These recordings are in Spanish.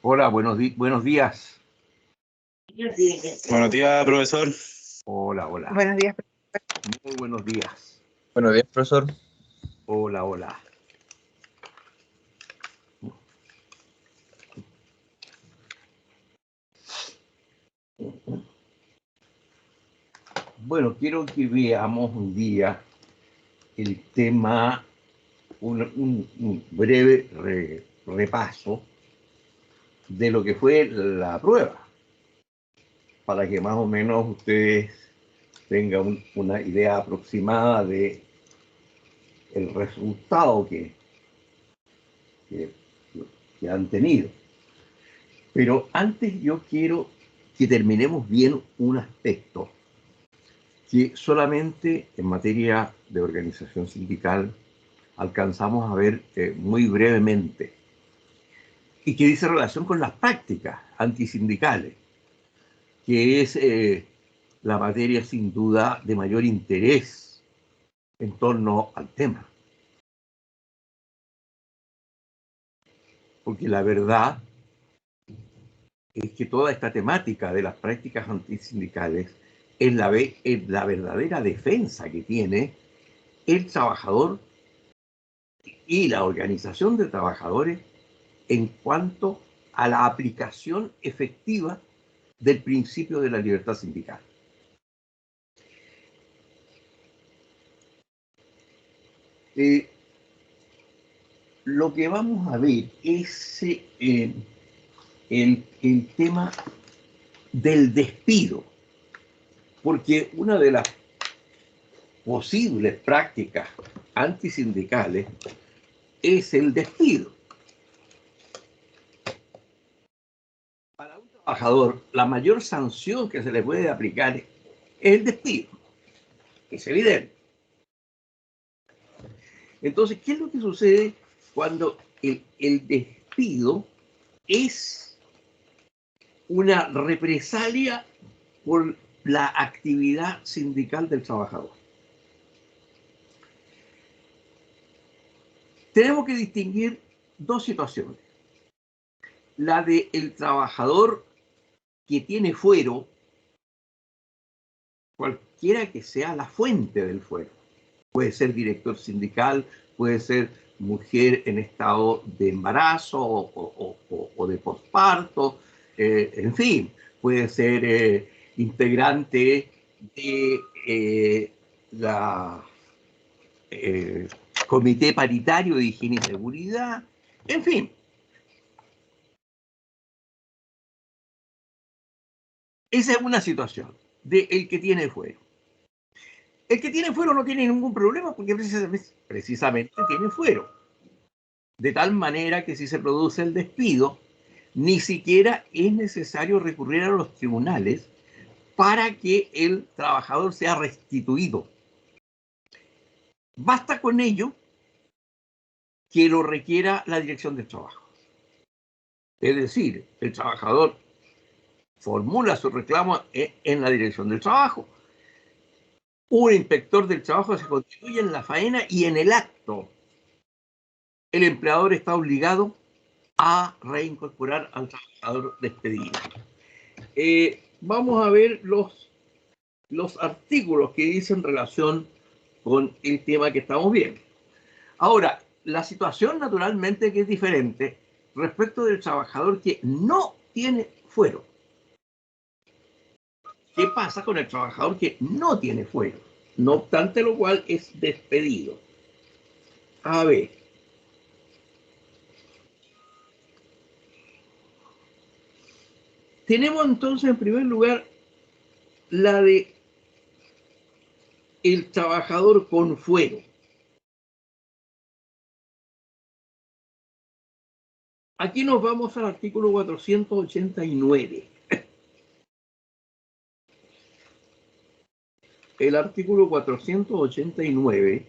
Hola, buenos días. Buenos días, profesor. Hola, hola. Buenos días. Muy buenos días. Buenos días, profesor. Hola, hola. Bueno, quiero que veamos un día el tema, un breve repaso de lo que fue la prueba, para que más o menos ustedes tengan una idea aproximada de el resultado que han tenido. Pero antes yo quiero que terminemos bien un aspecto que solamente en materia de organización sindical alcanzamos a ver muy brevemente y que dice relación con las prácticas antisindicales, que es la materia sin duda de mayor interés en torno al tema. Porque la verdad es que toda esta temática de las prácticas antisindicales es la verdadera defensa que tiene el trabajador y la organización de trabajadores en cuanto a la aplicación efectiva del principio de la libertad sindical. Lo que vamos a ver es el tema del despido, porque una de las posibles prácticas antisindicales es el despido. Para un trabajador, la mayor sanción que se le puede aplicar es el despido. Es evidente. Entonces, ¿qué es lo que sucede cuando el despido es una represalia por la actividad sindical del trabajador? Tenemos que distinguir dos situaciones. La del trabajador que tiene fuero, cualquiera que sea la fuente del fuero. Puede ser director sindical, puede ser mujer en estado de embarazo o de posparto, en fin, puede ser integrante de la Comité Paritario de Higiene y Seguridad, en fin. Esa es una situación del que tiene fuero. El que tiene fuero no tiene ningún problema porque precisamente tiene fuero. De tal manera que si se produce el despido, ni siquiera es necesario recurrir a los tribunales para que el trabajador sea restituido. Basta con ello que lo requiera la dirección del trabajo. Es decir, el trabajador formula su reclamo en la dirección del trabajo. Un inspector del trabajo se constituye en la faena y en el acto el empleador está obligado a reincorporar al trabajador despedido. Vamos a ver los artículos que dicen relación con el tema que estamos viendo. Ahora, la situación naturalmente que es diferente respecto del trabajador que no tiene fuero. ¿Qué pasa con el trabajador que no tiene fuero? No obstante lo cual es despedido. A ver. Tenemos entonces en primer lugar la de el trabajador con fuero. Aquí nos vamos al artículo 489. El artículo 489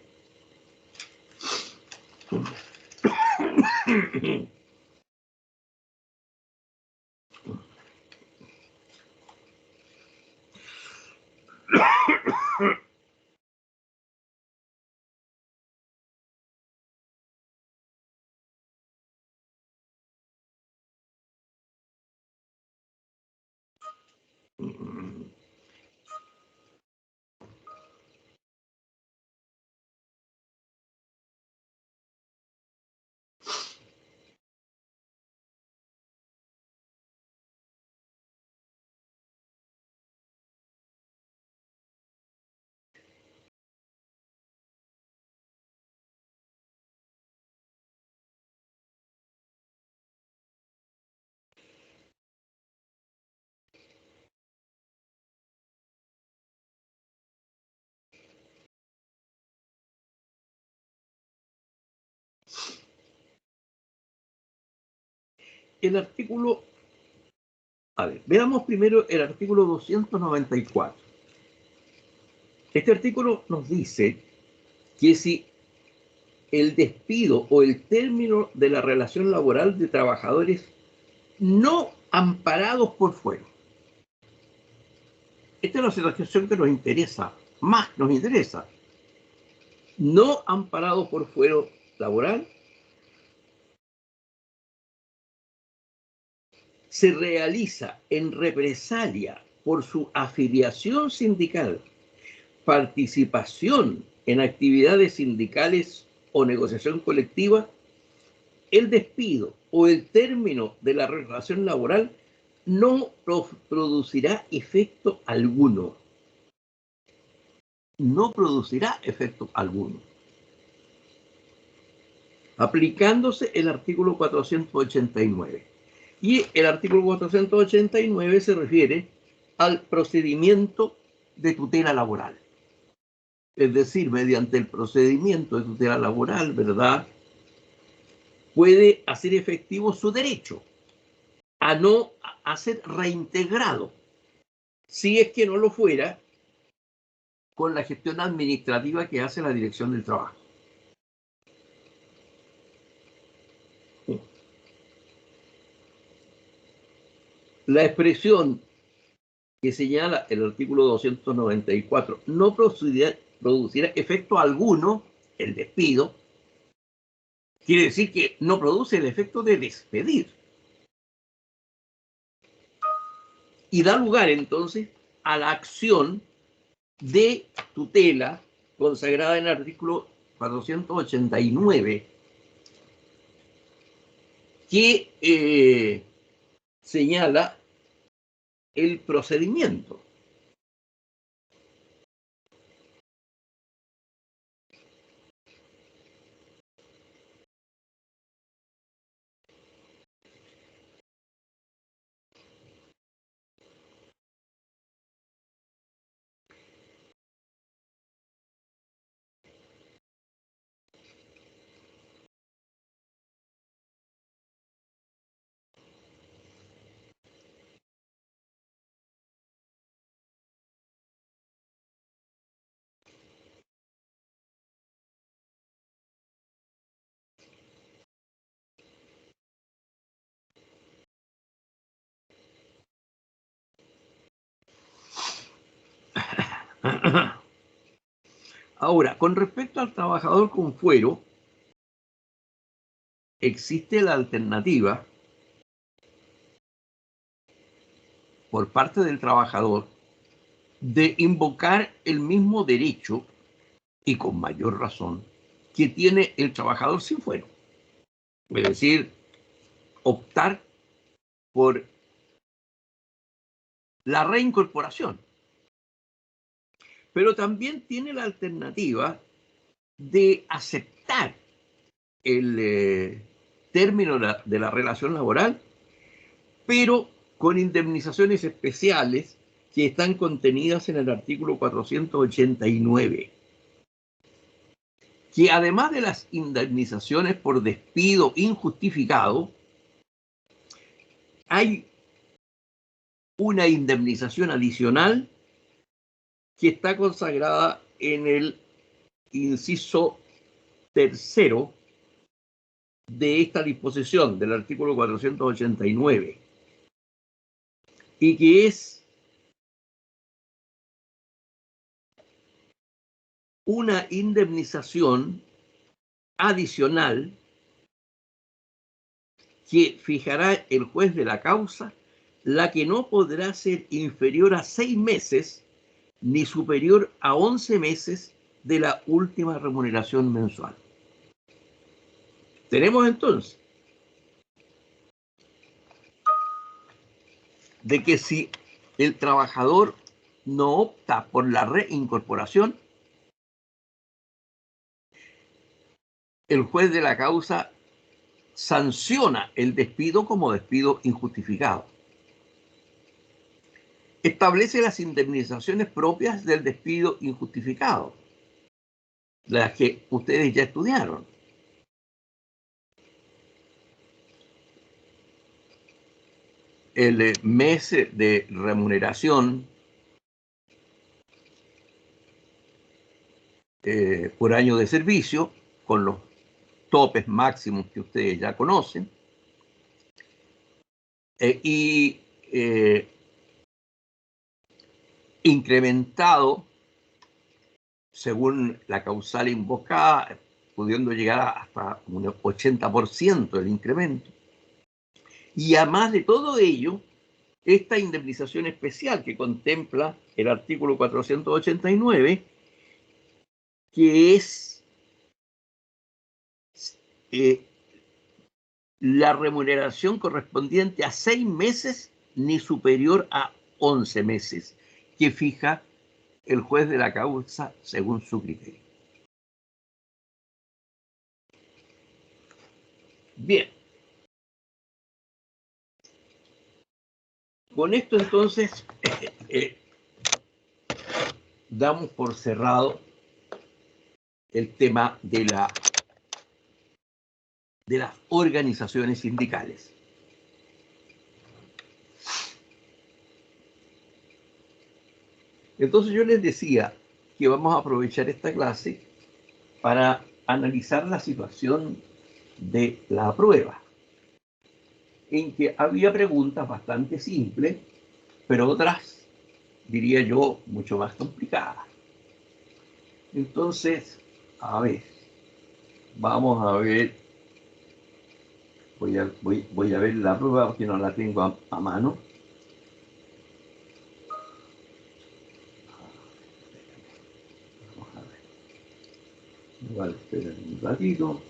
El artículo, a ver, veamos primero el artículo 294. Este artículo nos dice que si el despido o el término de la relación laboral de trabajadores no amparados por fuero. Esta es la situación que nos interesa, más nos interesa. No amparados por fuero laboral, se realiza en represalia por su afiliación sindical, participación en actividades sindicales o negociación colectiva, el despido o el término de la relación laboral no producirá efecto alguno. No producirá efecto alguno. Aplicándose el artículo 489. Y el artículo 489 se refiere al procedimiento de tutela laboral. Es decir, mediante el procedimiento de tutela laboral, ¿verdad?, puede hacer efectivo su derecho a ser reintegrado, si es que no lo fuera con la gestión administrativa que hace la Dirección del Trabajo. La expresión que señala el artículo 294 no producirá efecto alguno, el despido, quiere decir que no produce el efecto de despedir. Y da lugar entonces a la acción de tutela consagrada en el artículo 489, que señala el procedimiento. Ahora, con respecto al trabajador con fuero, existe la alternativa por parte del trabajador de invocar el mismo derecho, y con mayor razón, que tiene el trabajador sin fuero. Es decir, optar por la reincorporación. Pero también tiene la alternativa de aceptar el término de la relación laboral, pero con indemnizaciones especiales que están contenidas en el artículo 489, que además de las indemnizaciones por despido injustificado, hay una indemnización adicional que está consagrada en el inciso tercero de esta disposición del artículo 489, y que es una indemnización adicional que fijará el juez de la causa la que no podrá ser inferior a 6 meses ni superior a 11 meses de la última remuneración mensual. Tenemos entonces de que si el trabajador no opta por la reincorporación, el juez de la causa sanciona el despido como despido injustificado. Establece las indemnizaciones propias del despido injustificado, las que ustedes ya estudiaron. El mes de remuneración por año de servicio, con los topes máximos que ustedes ya conocen, y incrementado según la causal invocada, pudiendo llegar hasta un 80% del incremento. Y además de todo ello, esta indemnización especial que contempla el artículo 489, que es la remuneración correspondiente a 6 meses ni superior a 11 meses, que fija el juez de la causa según su criterio. Bien. Con esto entonces damos por cerrado el tema de las organizaciones sindicales. Entonces yo les decía que vamos a aprovechar esta clase para analizar la situación de la prueba, en que había preguntas bastante simples, pero otras, diría yo, mucho más complicadas. Entonces, a ver, vamos a ver, voy a ver la prueba porque no la tengo a mano. Vamos a ver. Igual, esperen un ratito.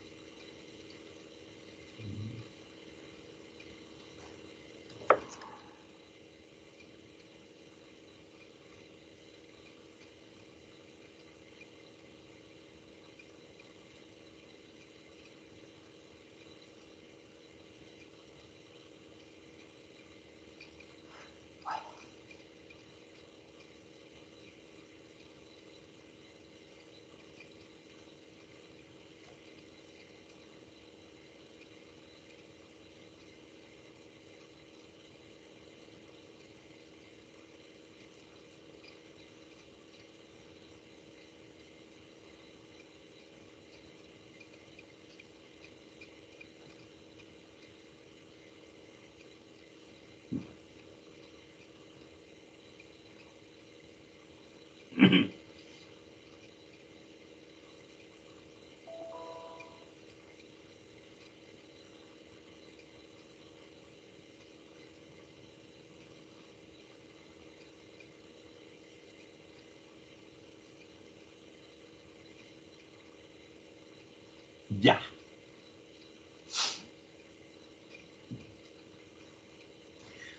Ya.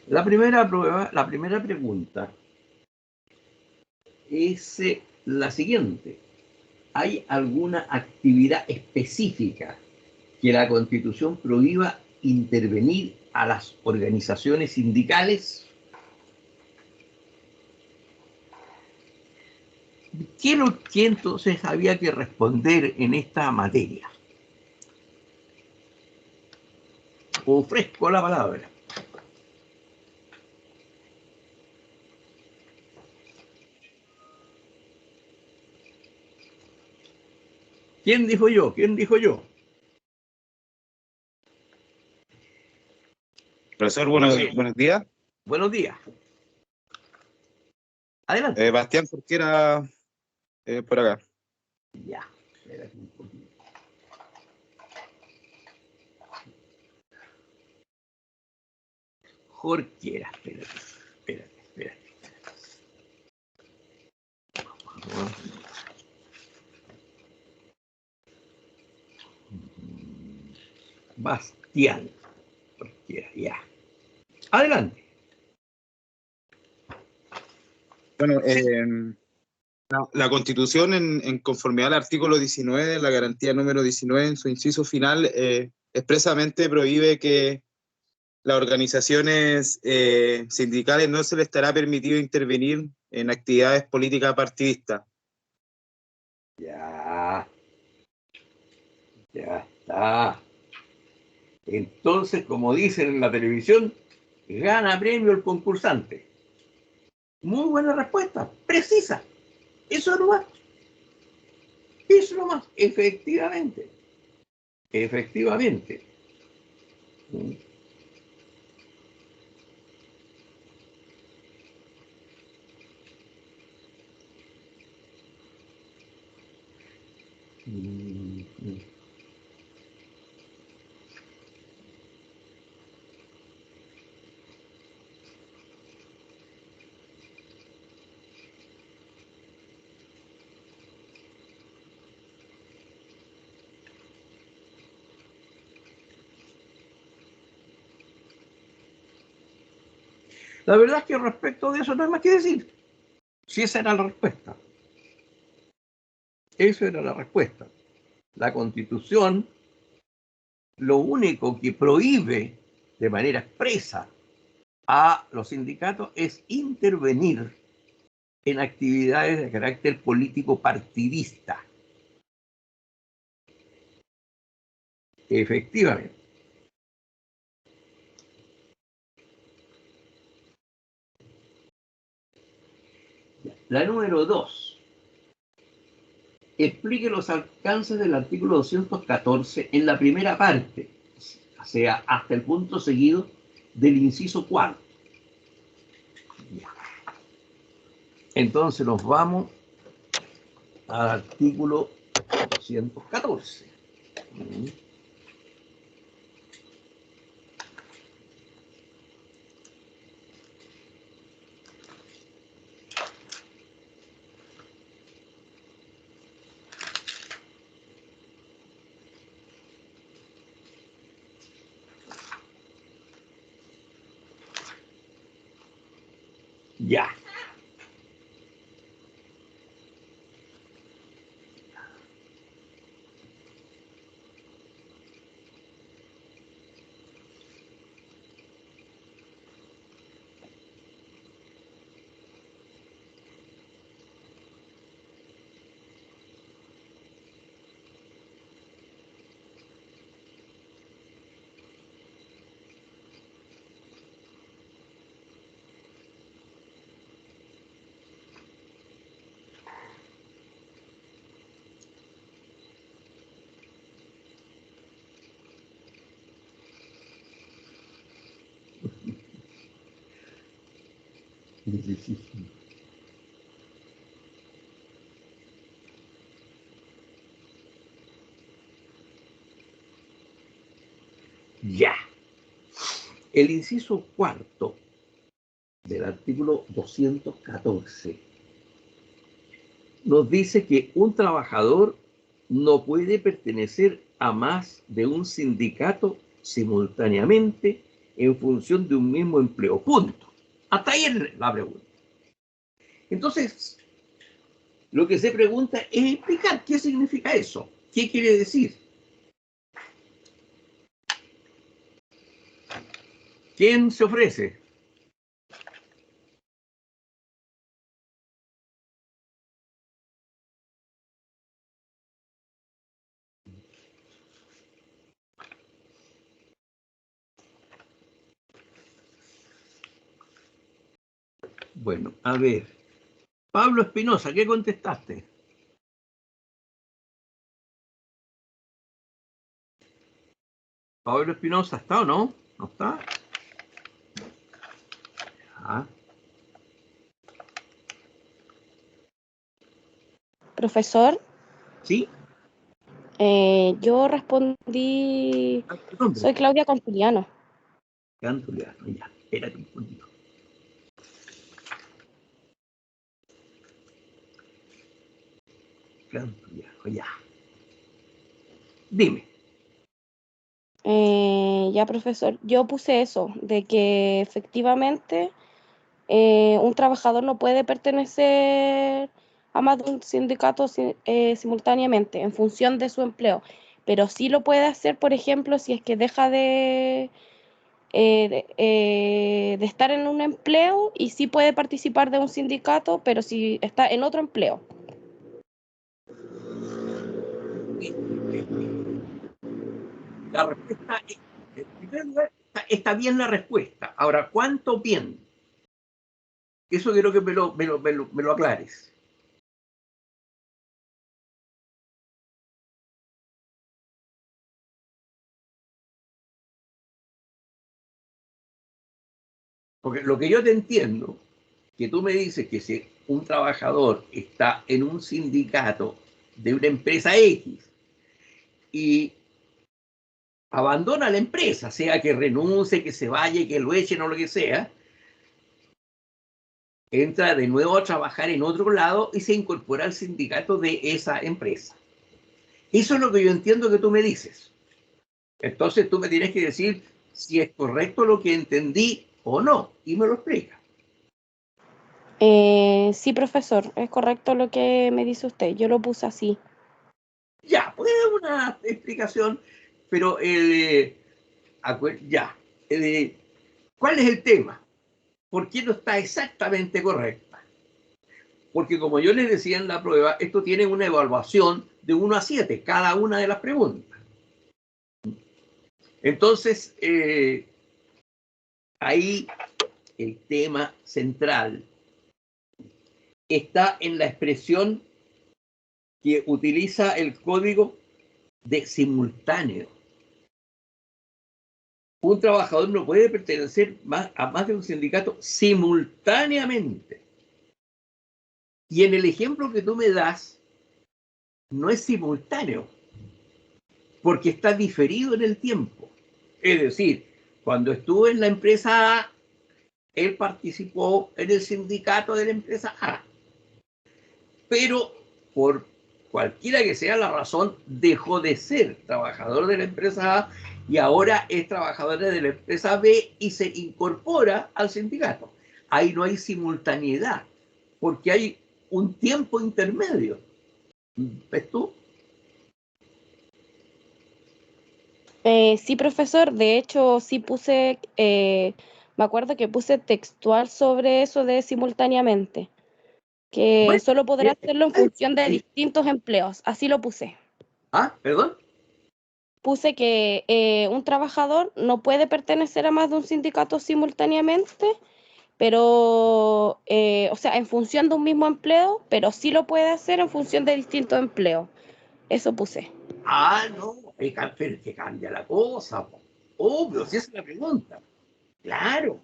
La primera prueba, la primera pregunta es la siguiente. ¿Hay alguna actividad específica que la Constitución prohíba intervenir a las organizaciones sindicales? ¿Qué entonces había que responder en esta materia? Ofrezco la palabra. ¿Quién dijo yo? ¿Quién dijo yo? Profesor, buenos días. Buenos días. Adelante. Bastián Jorquera, por acá. Ya. Espérate un poquito. Jorquera, espérate. Bastián Jorquera, ya. Adelante. Bueno, la Constitución, en conformidad al artículo 19, la garantía número 19, en su inciso final, expresamente prohíbe que las organizaciones sindicales no se les estará permitido intervenir en actividades políticas partidistas. Ya está. Entonces, como dicen en la televisión, gana premio el concursante. Muy buena respuesta, precisa. Eso nomás. Efectivamente. La verdad es que respecto de eso no hay más que decir. Si esa era la respuesta. Eso era la respuesta. La Constitución lo único que prohíbe de manera expresa a los sindicatos es intervenir en actividades de carácter político partidista. Efectivamente. La número 2. Explique los alcances del artículo 214 en la primera parte, o sea, hasta el punto seguido del inciso 4. Entonces nos vamos al artículo 214. Ya. Ya. El inciso 4 del artículo 214 nos dice que un trabajador no puede pertenecer a más de un sindicato simultáneamente en función de un mismo empleo. Punto. Hasta ahí es la pregunta. Entonces, lo que se pregunta es explicar qué significa eso. ¿Qué quiere decir? ¿Quién se ofrece? Bueno, a ver. Pablo Espinosa, ¿qué contestaste? Pablo Espinosa, ¿está o no? ¿No está? Ah. Profesor, ¿Sí? yo respondí, ¿Dónde? soy Claudia Contuliano. Cantuliano, ya. Espérate un poquito. Ya. Dime. Ya, profesor, yo puse eso, de que efectivamente un trabajador no puede pertenecer a más de un sindicato simultáneamente en función de su empleo, pero sí lo puede hacer, por ejemplo, si es que deja de estar en un empleo y sí puede participar de un sindicato, pero si está en otro empleo. La respuesta es, en primer lugar, está bien la respuesta. Ahora, ¿cuánto bien? Eso quiero que me lo aclares. Porque lo que yo te entiendo, que tú me dices que si un trabajador está en un sindicato de una empresa X y abandona la empresa, sea que renuncie, que se vaya, que lo echen o lo que sea, entra de nuevo a trabajar en otro lado y se incorpora al sindicato de esa empresa. Eso es lo que yo entiendo que tú me dices. Entonces tú me tienes que decir si es correcto lo que entendí o no, y me lo explica. Sí, profesor, es correcto lo que me dice usted, yo lo puse así. Ya, puede dar una explicación, pero ya. ¿Cuál es el tema? ¿Por qué no está exactamente correcta? Porque como yo les decía en la prueba, esto tiene una evaluación de 1 a 7, cada una de las preguntas. Entonces, ahí el tema central está en la expresión que utiliza el código de simultáneo. Un trabajador no puede pertenecer a más de un sindicato simultáneamente. Y en el ejemplo que tú me das, no es simultáneo, porque está diferido en el tiempo. Es decir, cuando estuvo en la empresa A, él participó en el sindicato de la empresa A, pero por cualquiera que sea la razón, dejó de ser trabajador de la empresa A y ahora es trabajador de la empresa B y se incorpora al sindicato. Ahí no hay simultaneidad, porque hay un tiempo intermedio. ¿Ves tú? Sí, profesor, de hecho sí puse, me acuerdo que puse textual sobre eso de simultáneamente, que Bueno, solo podrá hacerlo en función de ahí. distintos empleos, así lo puse. Ah, perdón. Puse que un trabajador no puede pertenecer a más de un sindicato simultáneamente, pero, o sea, en función de un mismo empleo, pero sí lo puede hacer en función de distintos empleos. Eso puse. Ah, no, pero que cambia la cosa. Obvio, si esa es la pregunta. Claro.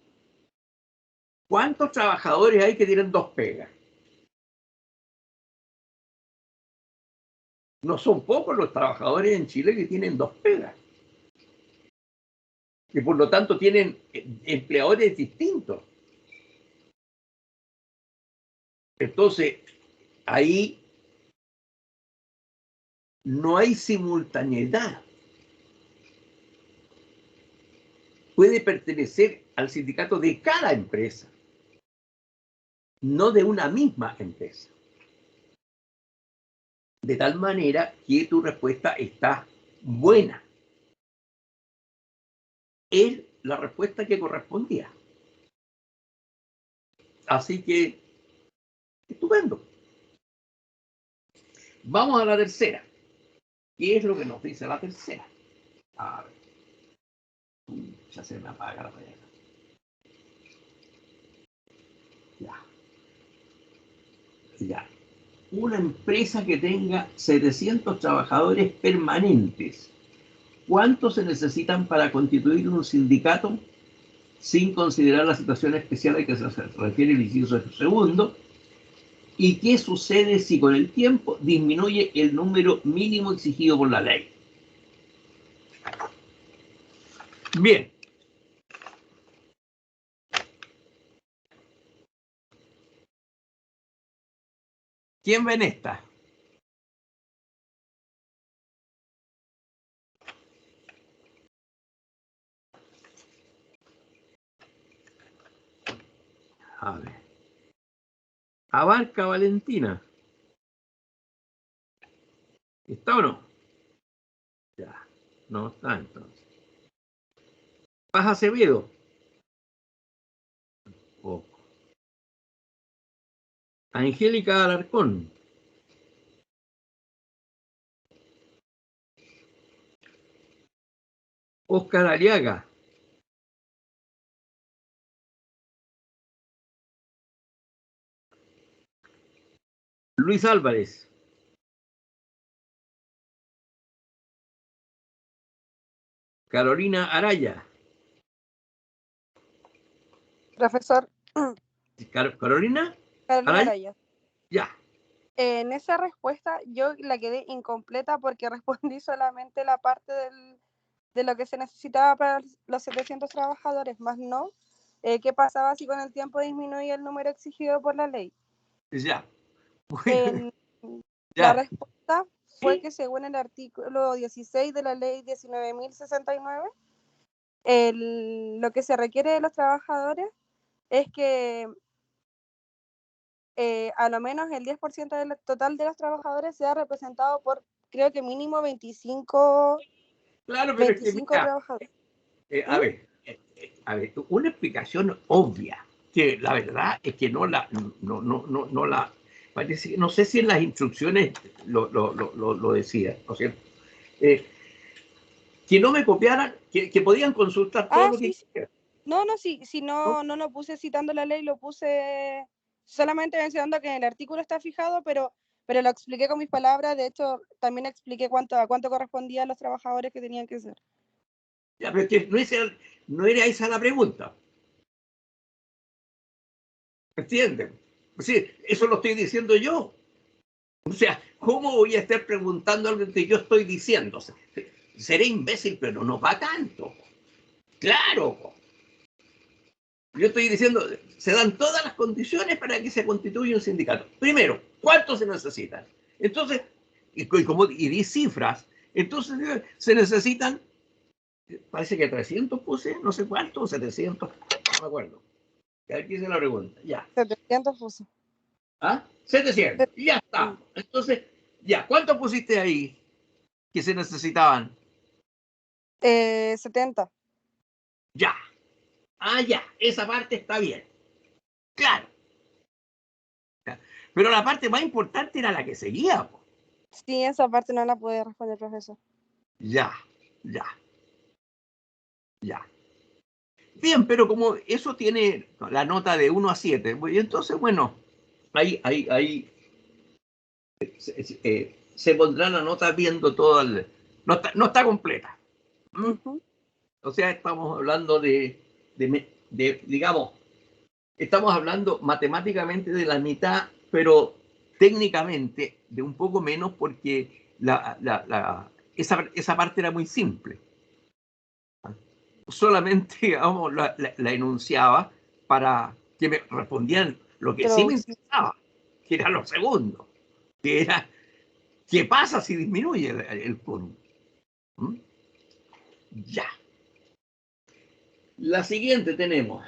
¿Cuántos trabajadores hay que tienen dos pegas? No son pocos los trabajadores en Chile que tienen dos pegas. Y por lo tanto tienen empleadores distintos. Entonces, ahí no hay simultaneidad. Puede pertenecer al sindicato de cada empresa, no de una misma empresa. De tal manera que tu respuesta está buena. Es la respuesta que correspondía. Así que, estupendo. Vamos a la tercera. ¿Qué es lo que nos dice la tercera? A ver. Ya se me apaga la mañana. Ya. Ya. Una empresa que tenga 700 trabajadores permanentes. ¿Cuántos se necesitan para constituir un sindicato sin considerar la situación especial a que se refiere el inciso segundo? ¿Y qué sucede si con el tiempo disminuye el número mínimo exigido por la ley? Bien. ¿Quién ve en esta? A ver. Abarca Valentina. ¿Está o no? Ya, no está entonces. Paz Acevedo. Poco. Angélica Alarcón. Óscar Aliaga. Luis Álvarez. Carolina Araya. Profesor Carolina Carolina Araya. Araya. Ya. En esa respuesta yo la quedé incompleta porque respondí solamente la parte de lo que se necesitaba para los 700 trabajadores, más no qué pasaba si con el tiempo disminuía el número exigido por la ley. Ya. En, Ya. La respuesta fue que según el artículo 16 de la ley 19.069, lo que se requiere de los trabajadores es que a lo menos el 10% del total de los trabajadores sea representado por, creo que mínimo 25, Claro, pero 25 es que, mira, trabajadores. a ver, una explicación obvia, que la verdad es que no la, parece que, no sé si en las instrucciones lo decía, ¿no es cierto? Que no me copiaran, que podían consultar todo lo que Sí. quieran. No, si no lo puse citando la ley, lo puse solamente mencionando que en el artículo está fijado, pero lo expliqué con mis palabras. De hecho, también expliqué a cuánto correspondía a los trabajadores que tenían que ser. Ya, pero es que no era esa la pregunta. ¿Entienden? Sí, eso lo estoy diciendo yo. O sea, ¿cómo voy a estar preguntando algo que yo estoy diciendo? Seré imbécil, pero no va tanto. Claro. Yo estoy diciendo, se dan todas las condiciones para que se constituya un sindicato. Primero, ¿cuántos se necesitan? Entonces, y di cifras, entonces se necesitan, parece que 300 puse, no sé cuántos, 700, no me acuerdo. Aquí hice la pregunta, ya. 700 puso. ¿Ah? 700, ya está. Entonces, ya, ¿cuántos pusiste ahí que se necesitaban? 70. Ya. Ah, ya, esa parte está bien. Claro. Pero la parte más importante era la que seguía. Sí, esa parte no la puede responder el profesor. Ya. Bien, pero como eso tiene la nota de 1 a 7, y entonces, bueno, ahí se pondrá la nota viendo todo el... No está completa. O sea, estamos hablando de, digamos, estamos hablando matemáticamente de la mitad, pero técnicamente de un poco menos porque esa parte era muy simple. Solamente, digamos, la enunciaba para que me respondieran lo que sí me interesaba, que era lo segundo, que era, ¿qué pasa si disminuye el quórum? Ya. La siguiente tenemos.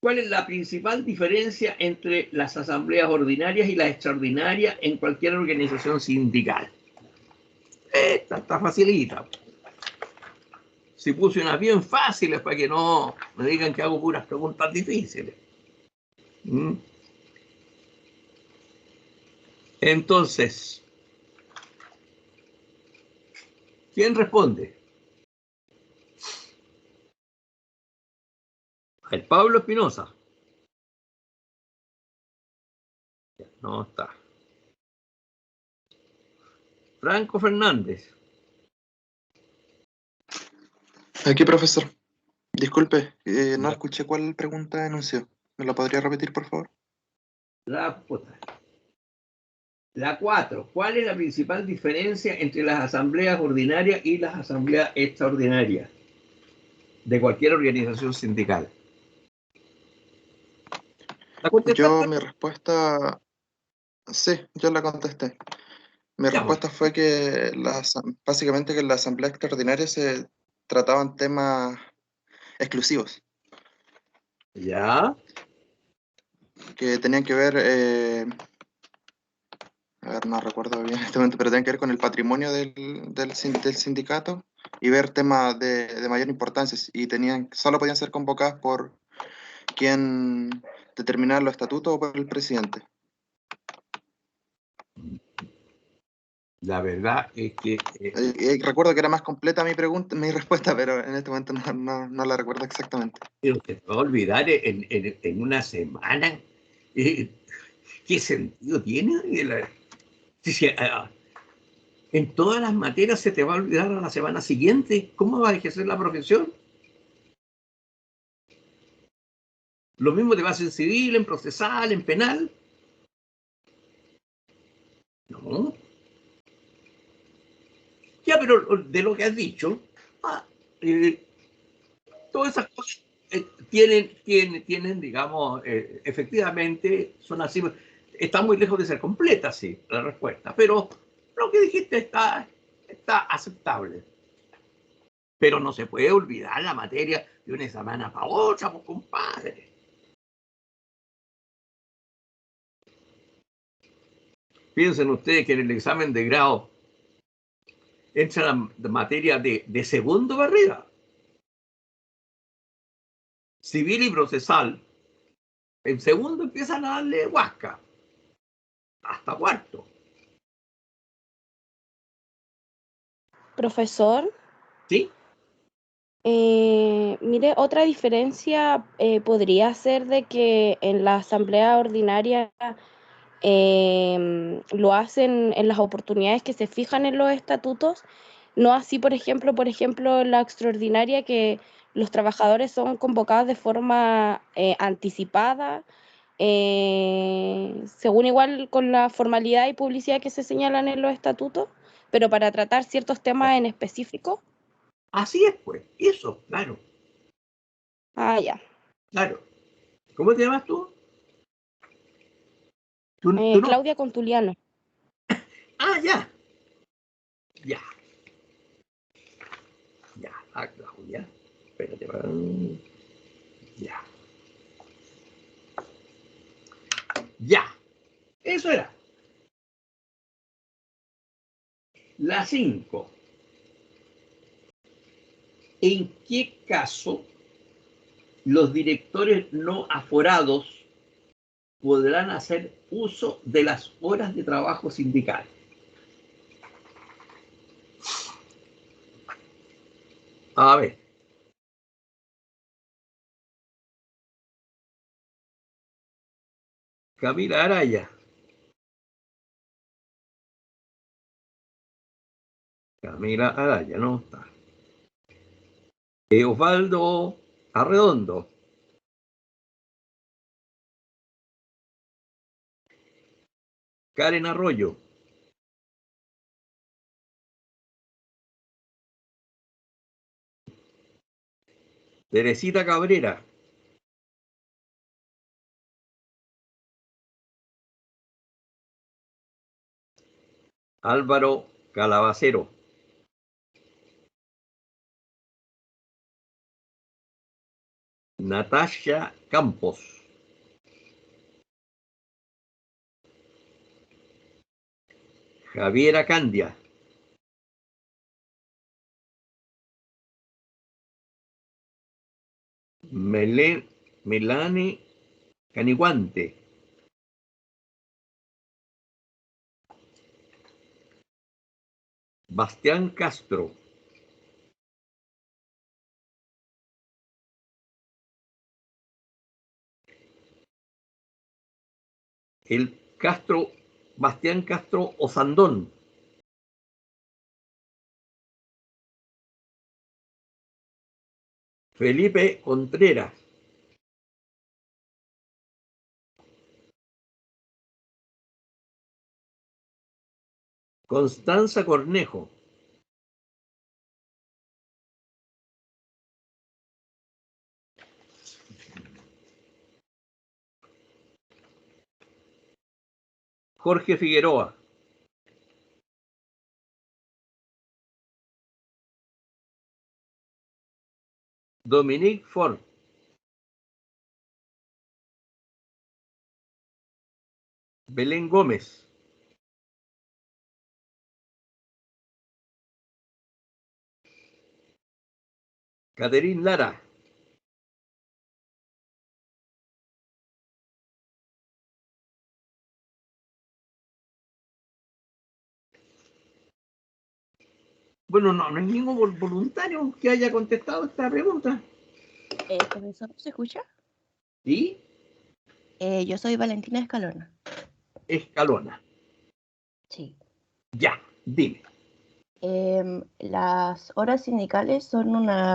¿Cuál es la principal diferencia entre las asambleas ordinarias y las extraordinarias en cualquier organización sindical? Esta está facilita. Si puse unas bien fáciles para que no me digan que hago puras preguntas difíciles. Entonces, ¿quién responde? El Pablo Espinosa. No está. Franco Fernández. Aquí, profesor. Disculpe, no escuché cuál pregunta enunció. ¿Me la podría repetir, por favor? La 4. ¿Cuál es la principal diferencia entre las asambleas ordinarias y las asambleas extraordinarias de cualquier organización sindical? ¿La contestaste? Mi respuesta, sí, yo la contesté. Mi Ya, pues. respuesta fue que básicamente que en la asamblea extraordinaria se trataban temas exclusivos, Ya. que tenían que ver, a ver, no recuerdo bien en este momento, pero tenían que ver con el patrimonio del sindicato y ver temas de mayor importancia. Y solo podían ser convocadas por quien determinara los estatutos o por el presidente. La verdad es que Recuerdo que era más completa mi respuesta, pero en este momento no la recuerdo exactamente. pero se te va a olvidar en una semana. Eh, ¿Qué sentido tiene? Si, en todas las materias se te va a olvidar a la semana siguiente. ¿Cómo vas a ejercer la profesión? Lo mismo te vas en civil, en procesal, en penal. No. Ya, pero de lo que has dicho, ah, eh, todas esas cosas tienen, digamos, efectivamente son así. Está muy lejos de ser completa, sí, la respuesta. Pero lo que dijiste está aceptable. Pero no se puede olvidar la materia de una semana para otra, pues, compadre. Piensen ustedes que en el examen de grado entra la materia de segundo barrera, civil y procesal. En segundo empiezan a darle huasca, hasta cuarto. Profesor, ¿Sí? mire, otra diferencia podría ser de que en la asamblea ordinaria lo hacen en las oportunidades que se fijan en los estatutos, no así, por ejemplo, en la extraordinaria que los trabajadores son convocados de forma anticipada, según igual con la formalidad y publicidad que se señalan en los estatutos, pero para tratar ciertos temas en específico. Así es, pues. Eso, claro, Ah, ya. claro. ¿Cómo te llamas tú? Tú no. Claudia Contuliano. Ah, ya. Ya, ya. Ah, Claudia. Espérate. Ya. Ya. Eso era. La 5. ¿En qué caso los directores no aforados podrán hacer uso de las horas de trabajo sindical? A ver, Camila Araya. Camila Araya, no está. Osvaldo Arredondo. Karen Arroyo. Teresita Cabrera. Álvaro Calabacero. Natasha Campos. Javiera Candia. Melanie Caniguante. Bastián Castro. El Castro, Bastián Castro Osandón. Felipe Contreras. Constanza Cornejo. Jorge Figueroa. Dominique Ford. Belén Gómez. Caterín Lara. Bueno, no hay ningún voluntario que haya contestado esta pregunta. Profesor, ¿se escucha? ¿Sí? Yo soy Valentina Escalona. Escalona. Sí. Ya, dime. Las horas sindicales son una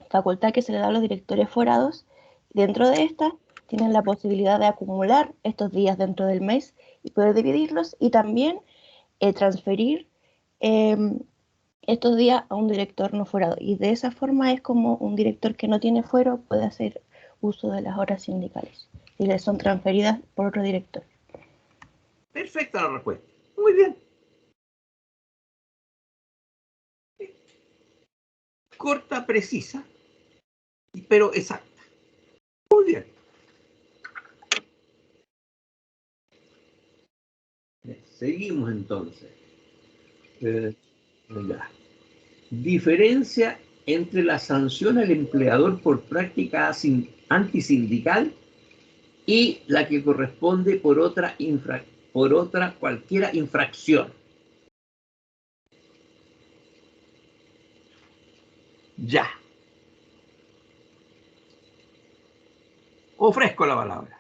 facultad que se le da a los directores forados. Dentro de esta tienen la posibilidad de acumular estos días dentro del mes y poder dividirlos y también transferir estos días a un director no forado. Y de esa forma es como un director que no tiene fuero puede hacer uso de las horas sindicales y le son transferidas por otro director. Perfecta la respuesta. Muy bien. Corta, precisa, pero exacta. Muy bien. Seguimos entonces. Ya. Diferencia entre la sanción al empleador por práctica antisindical y la que corresponde por otra cualquiera infracción. Ya. Ofrezco la palabra.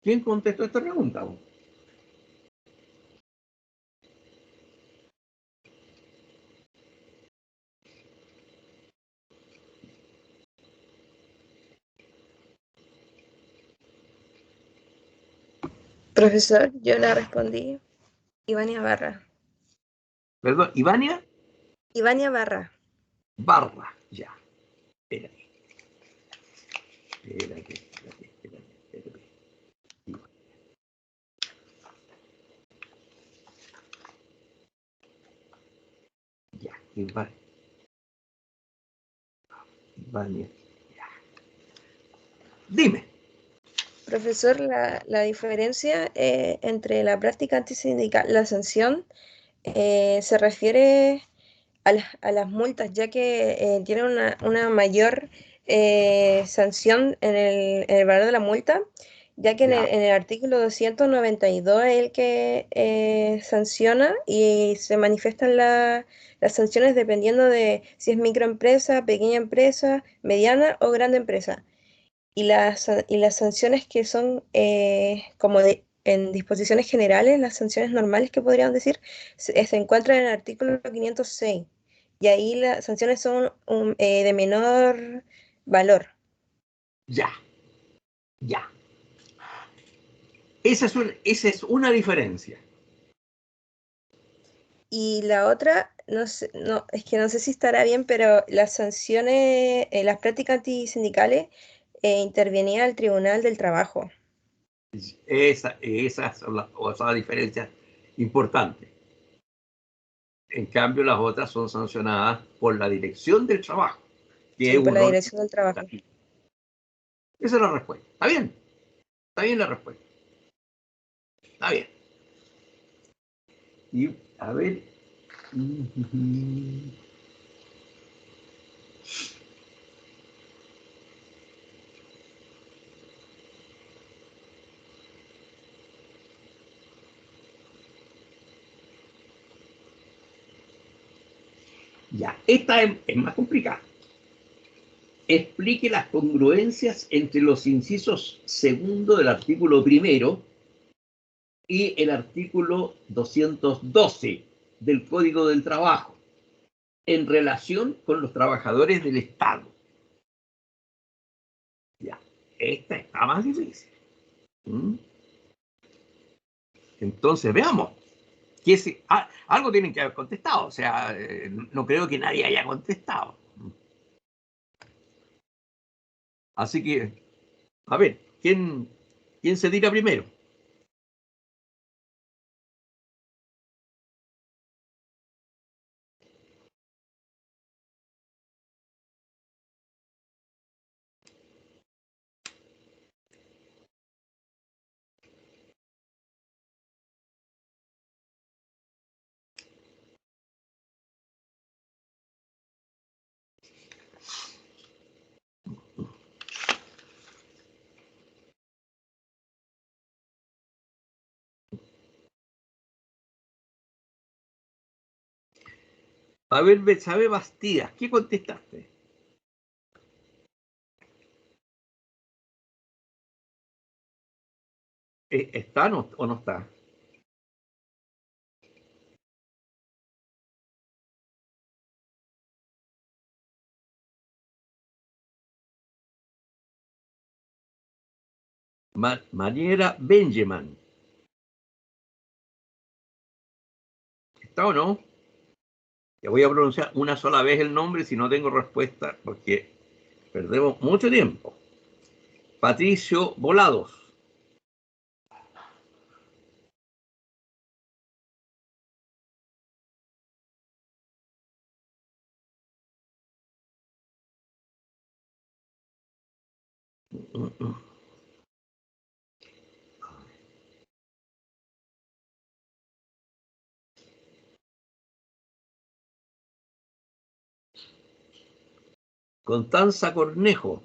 ¿Quién contestó esta pregunta? Profesor, yo le respondí Ivania Barra. Perdón, ¿Ivania? Ivania Barra. Barra, ya. Espérate. Ya, Ivania. Ya. Dime. Profesor, la diferencia entre la práctica antisindical, la sanción, se refiere a las multas, ya que tiene una mayor sanción en el valor de la multa, ya que Ya. en el artículo 292 es el que sanciona y se manifiestan las sanciones dependiendo de si es microempresa, pequeña empresa, mediana o grande empresa. Y las sanciones que son en disposiciones generales, las sanciones normales que podríamos decir, se encuentran en el artículo 506. Y ahí las sanciones son de menor valor. Ya. Ya. Esa es una diferencia. Y la otra, no sé, no, es que no sé si estará bien, pero las sanciones, las prácticas antisindicales, intervenía el Tribunal del Trabajo. Esas son las diferencias importantes. En cambio, las otras son sancionadas por la Dirección del Trabajo, que Sí, es por un la órgano Dirección del Trabajo. administrativo. Esa es la respuesta. ¿Está bien? Está bien la respuesta. Está bien. Y, a ver. Ya, esta es más complicada. Explique las congruencias entre los incisos segundo del artículo primero y el artículo 212 del Código del Trabajo en relación con los trabajadores del Estado. Ya, esta está más difícil. Entonces, veamos. Algo tienen que haber contestado, o sea, no creo que nadie haya contestado. Así que, a ver, ¿quién se tira primero? A ver, Betsabe Bastidas, ¿qué contestaste? ¿Está o no está? Mariela Benjamin. ¿Está o no? Te voy a pronunciar una sola vez el nombre si no tengo respuesta, porque perdemos mucho tiempo. Patricio Volados. Constanza Cornejo.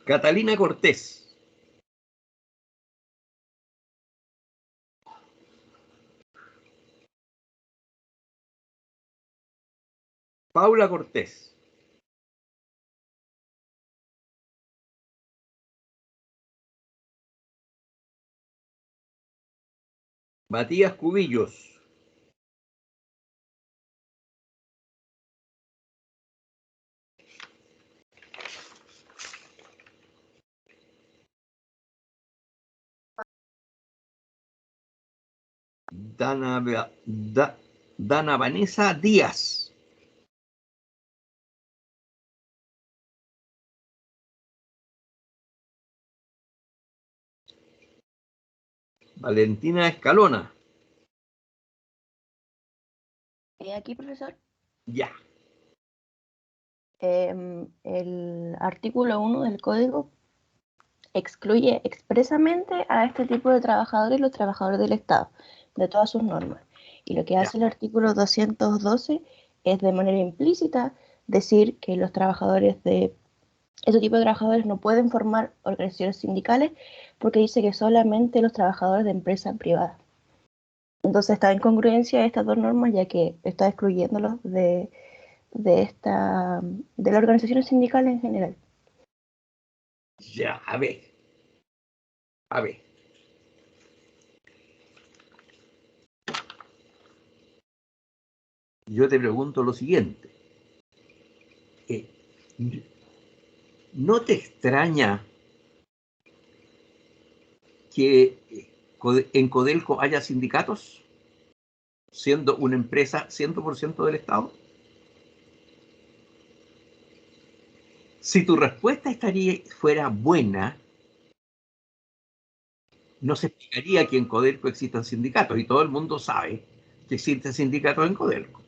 Catalina Cortés. Paula Cortés. Matías Cubillos. Dana Vanessa Díaz. Valentina Escalona. Aquí, profesor. Ya. El artículo 1 del código excluye expresamente a este tipo de trabajadores, los trabajadores del Estado, de todas sus normas. Y lo que hace el artículo 212 es de manera implícita decir que los trabajadores de este tipo de trabajadores no pueden formar organizaciones sindicales porque dice que solamente los trabajadores de empresas privadas. Entonces está en congruencia estas dos normas, ya que está excluyéndolos de las organizaciones sindicales en general. Ya, a ver. A ver. Yo te pregunto lo siguiente. ¿No te extraña que en Codelco haya sindicatos, siendo una empresa 100% del Estado? Si tu respuesta fuera buena, no se explicaría que en Codelco existan sindicatos, y todo el mundo sabe que existen sindicatos en Codelco.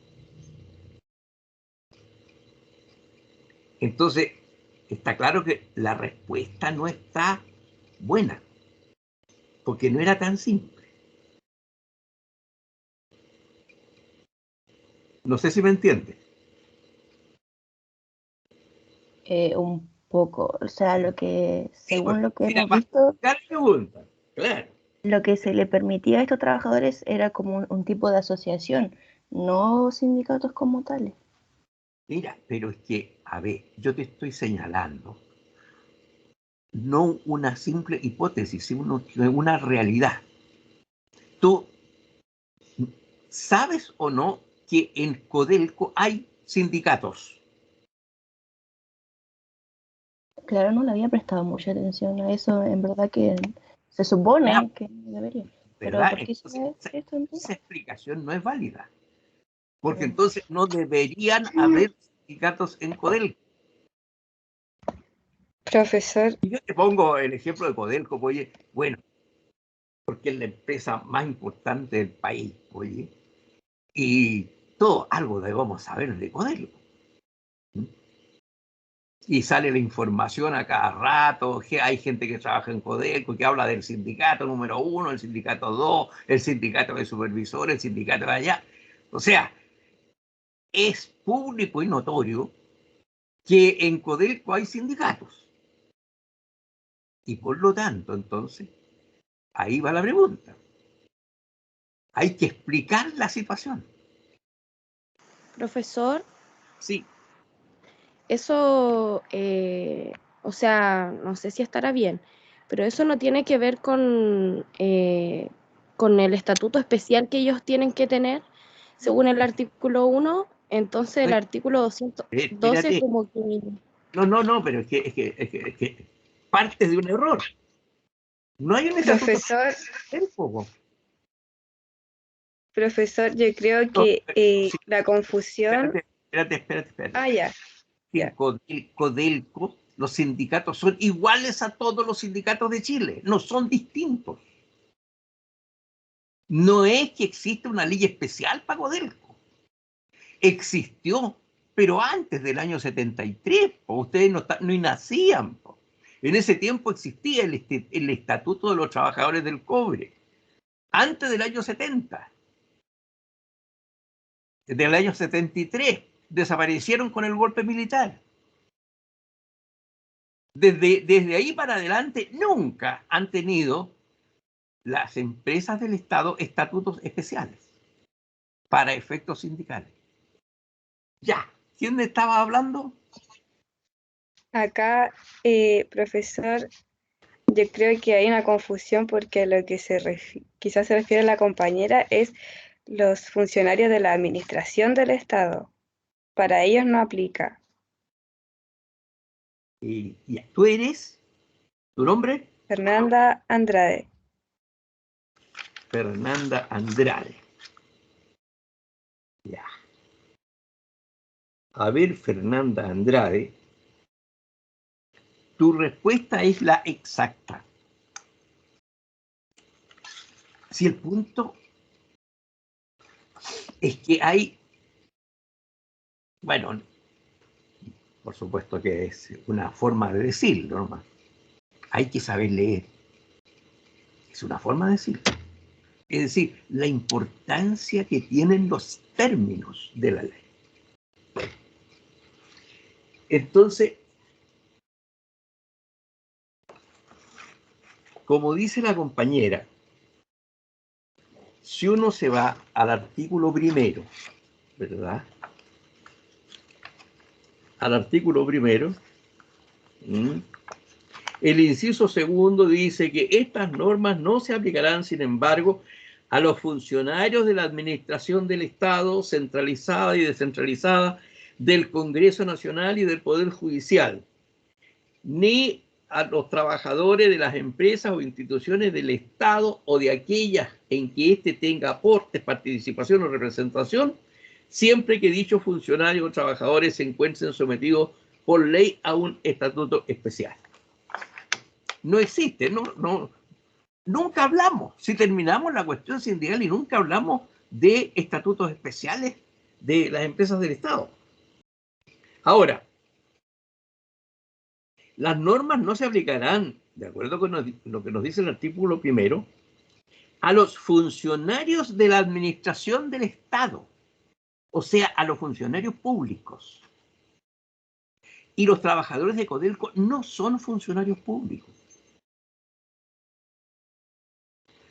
Entonces, está claro que la respuesta no está buena, porque no era tan simple. No sé si me entiendes. Un poco, o sea, según lo que Era hemos más visto, pregunta, claro. lo que se le permitía a estos trabajadores era como un tipo de asociación, no sindicatos como tales. Mira, pero es que, a ver, yo te estoy señalando no una simple hipótesis, sino una realidad. Tú ¿Sabes o no que en Codelco hay sindicatos? Claro, no le había prestado mucha atención a eso, en verdad que se supone que debería. Pero ¿Verdad? ¿por qué Entonces, se esto entonces? esa explicación no es válida, porque Mm. entonces no deberían haber sindicatos en Codelco. Profesor, Y yo te pongo el ejemplo de Codelco, oye, bueno, porque es la empresa más importante del país, oye, y todo algo debemos saber de Codelco. Y sale la información a cada rato, que hay gente que trabaja en Codelco, que habla del sindicato número 1, el sindicato 2, el sindicato de supervisores, el sindicato de allá. O sea, es público y notorio que en Codelco hay sindicatos. Y por lo tanto, entonces, ahí va la pregunta. Hay que explicar la situación. Profesor, Sí. eso, o sea, no sé si estará bien, pero eso no tiene que ver con el estatuto especial que ellos tienen que tener, según el artículo 1, entonces el artículo 212 Espérate. como que... No, pero es que parte de un error. No hay un estatuto profesor, especial. profesor, yo creo No, que sí, la confusión... espérate. Ah, ya, En ya. Codelco, los sindicatos son iguales a todos los sindicatos de Chile, no son distintos. No es que exista una ley especial para Codelco. Existió, pero antes del año 73, ustedes no nacían. En ese tiempo existía el Estatuto de los Trabajadores del Cobre, antes del año 70. Del año 73, desaparecieron con el golpe militar. Desde ahí para adelante nunca han tenido las empresas del Estado estatutos especiales para efectos sindicales. Ya, ¿quién estaba hablando? Acá, profesor, yo creo que hay una confusión porque lo que quizás se refiere a la compañera es los funcionarios de la administración del Estado. Para ellos no aplica. Ya, ¿tú eres? ¿Tu nombre? Fernanda Andrade. Fernanda Andrade. Ya. A ver, Fernanda Andrade, tu respuesta es la exacta. Si el punto es que hay, bueno, por supuesto que es una forma de decirlo nomás. Hay que saber leer. Es una forma de decirlo. Es decir, la importancia que tienen los términos de la ley. Entonces, como dice la compañera, si uno se va al artículo primero, ¿verdad? Al artículo primero, el inciso segundo dice que estas normas no se aplicarán, sin embargo, a los funcionarios de la administración del Estado, centralizada y descentralizada, del Congreso Nacional y del Poder Judicial, ni a los trabajadores de las empresas o instituciones del Estado o de aquellas en que éste tenga aportes, participación o representación, siempre que dichos funcionarios o trabajadores se encuentren sometidos por ley a un estatuto especial. No existe, nunca hablamos, si terminamos la cuestión sindical y nunca hablamos de estatutos especiales de las empresas del Estado. Ahora, las normas no se aplicarán, de acuerdo con lo que nos dice el artículo primero, a los funcionarios de la administración del Estado, o sea, a los funcionarios públicos. Y los trabajadores de Codelco no son funcionarios públicos.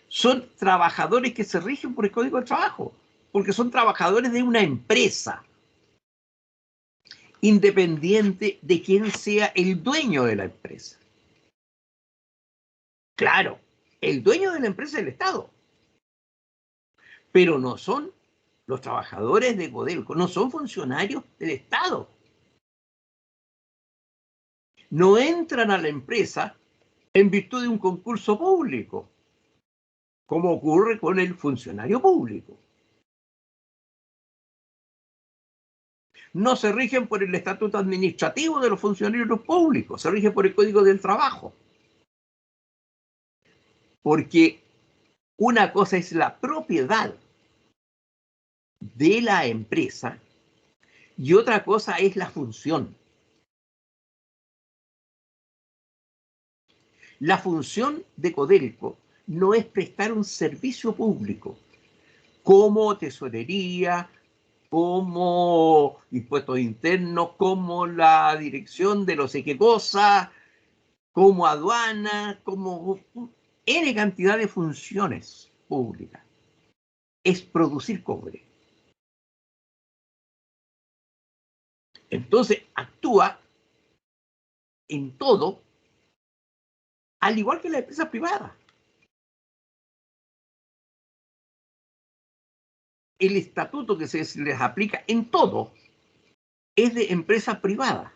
Son trabajadores que se rigen por el Código de Trabajo, porque son trabajadores de una empresa, independiente de quién sea el dueño de la empresa. Claro, el dueño de la empresa es el Estado, pero no son Los trabajadores de Codelco no son funcionarios del Estado. No entran a la empresa en virtud de un concurso público, como ocurre con el funcionario público. No se rigen por el estatuto administrativo de los funcionarios públicos, se rigen por el Código del Trabajo. Porque una cosa es la propiedad de la empresa y otra cosa es la función. La función de Codelco no es prestar un servicio público como tesorería, como impuestos internos, como la dirección de no sé qué cosa, como aduana, como N cantidad de funciones públicas. Es producir cobre. Entonces actúa en todo, al igual que la empresa privada. El estatuto que se les aplica en todo es de empresa privada.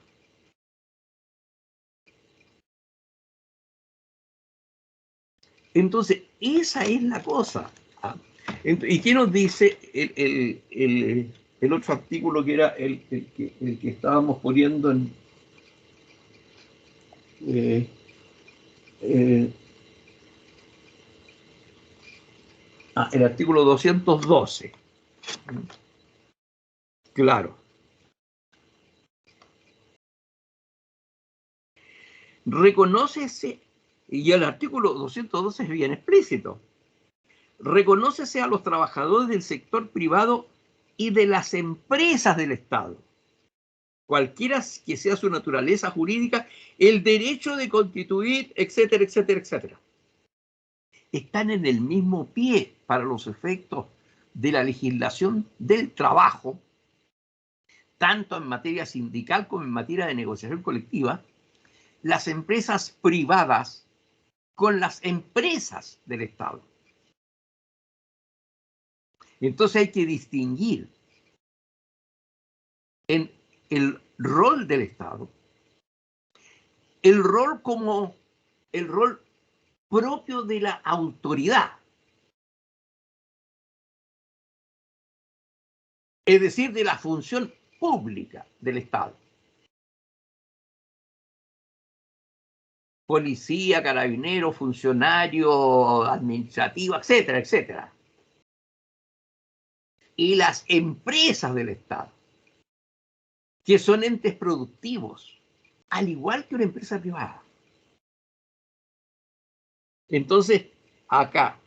Entonces, esa es la cosa. ¿Y qué nos dice el otro artículo que era el que estábamos poniendo en... el artículo 212. Claro. Reconócese, y el artículo 212 es bien explícito, reconócese a los trabajadores del sector privado y de las empresas del Estado, cualquiera que sea su naturaleza jurídica, el derecho de constituir, etcétera, etcétera, etcétera. Están en el mismo pie para los efectos de la legislación del trabajo, tanto en materia sindical como en materia de negociación colectiva, las empresas privadas con las empresas del Estado. Entonces hay que distinguir en el rol del Estado, el rol como el rol propio de la autoridad, es decir, de la función pública del Estado. Policía, carabinero, funcionario administrativo, etcétera, etcétera. Y las empresas del Estado, que son entes productivos, al igual que una empresa privada. Entonces, acá,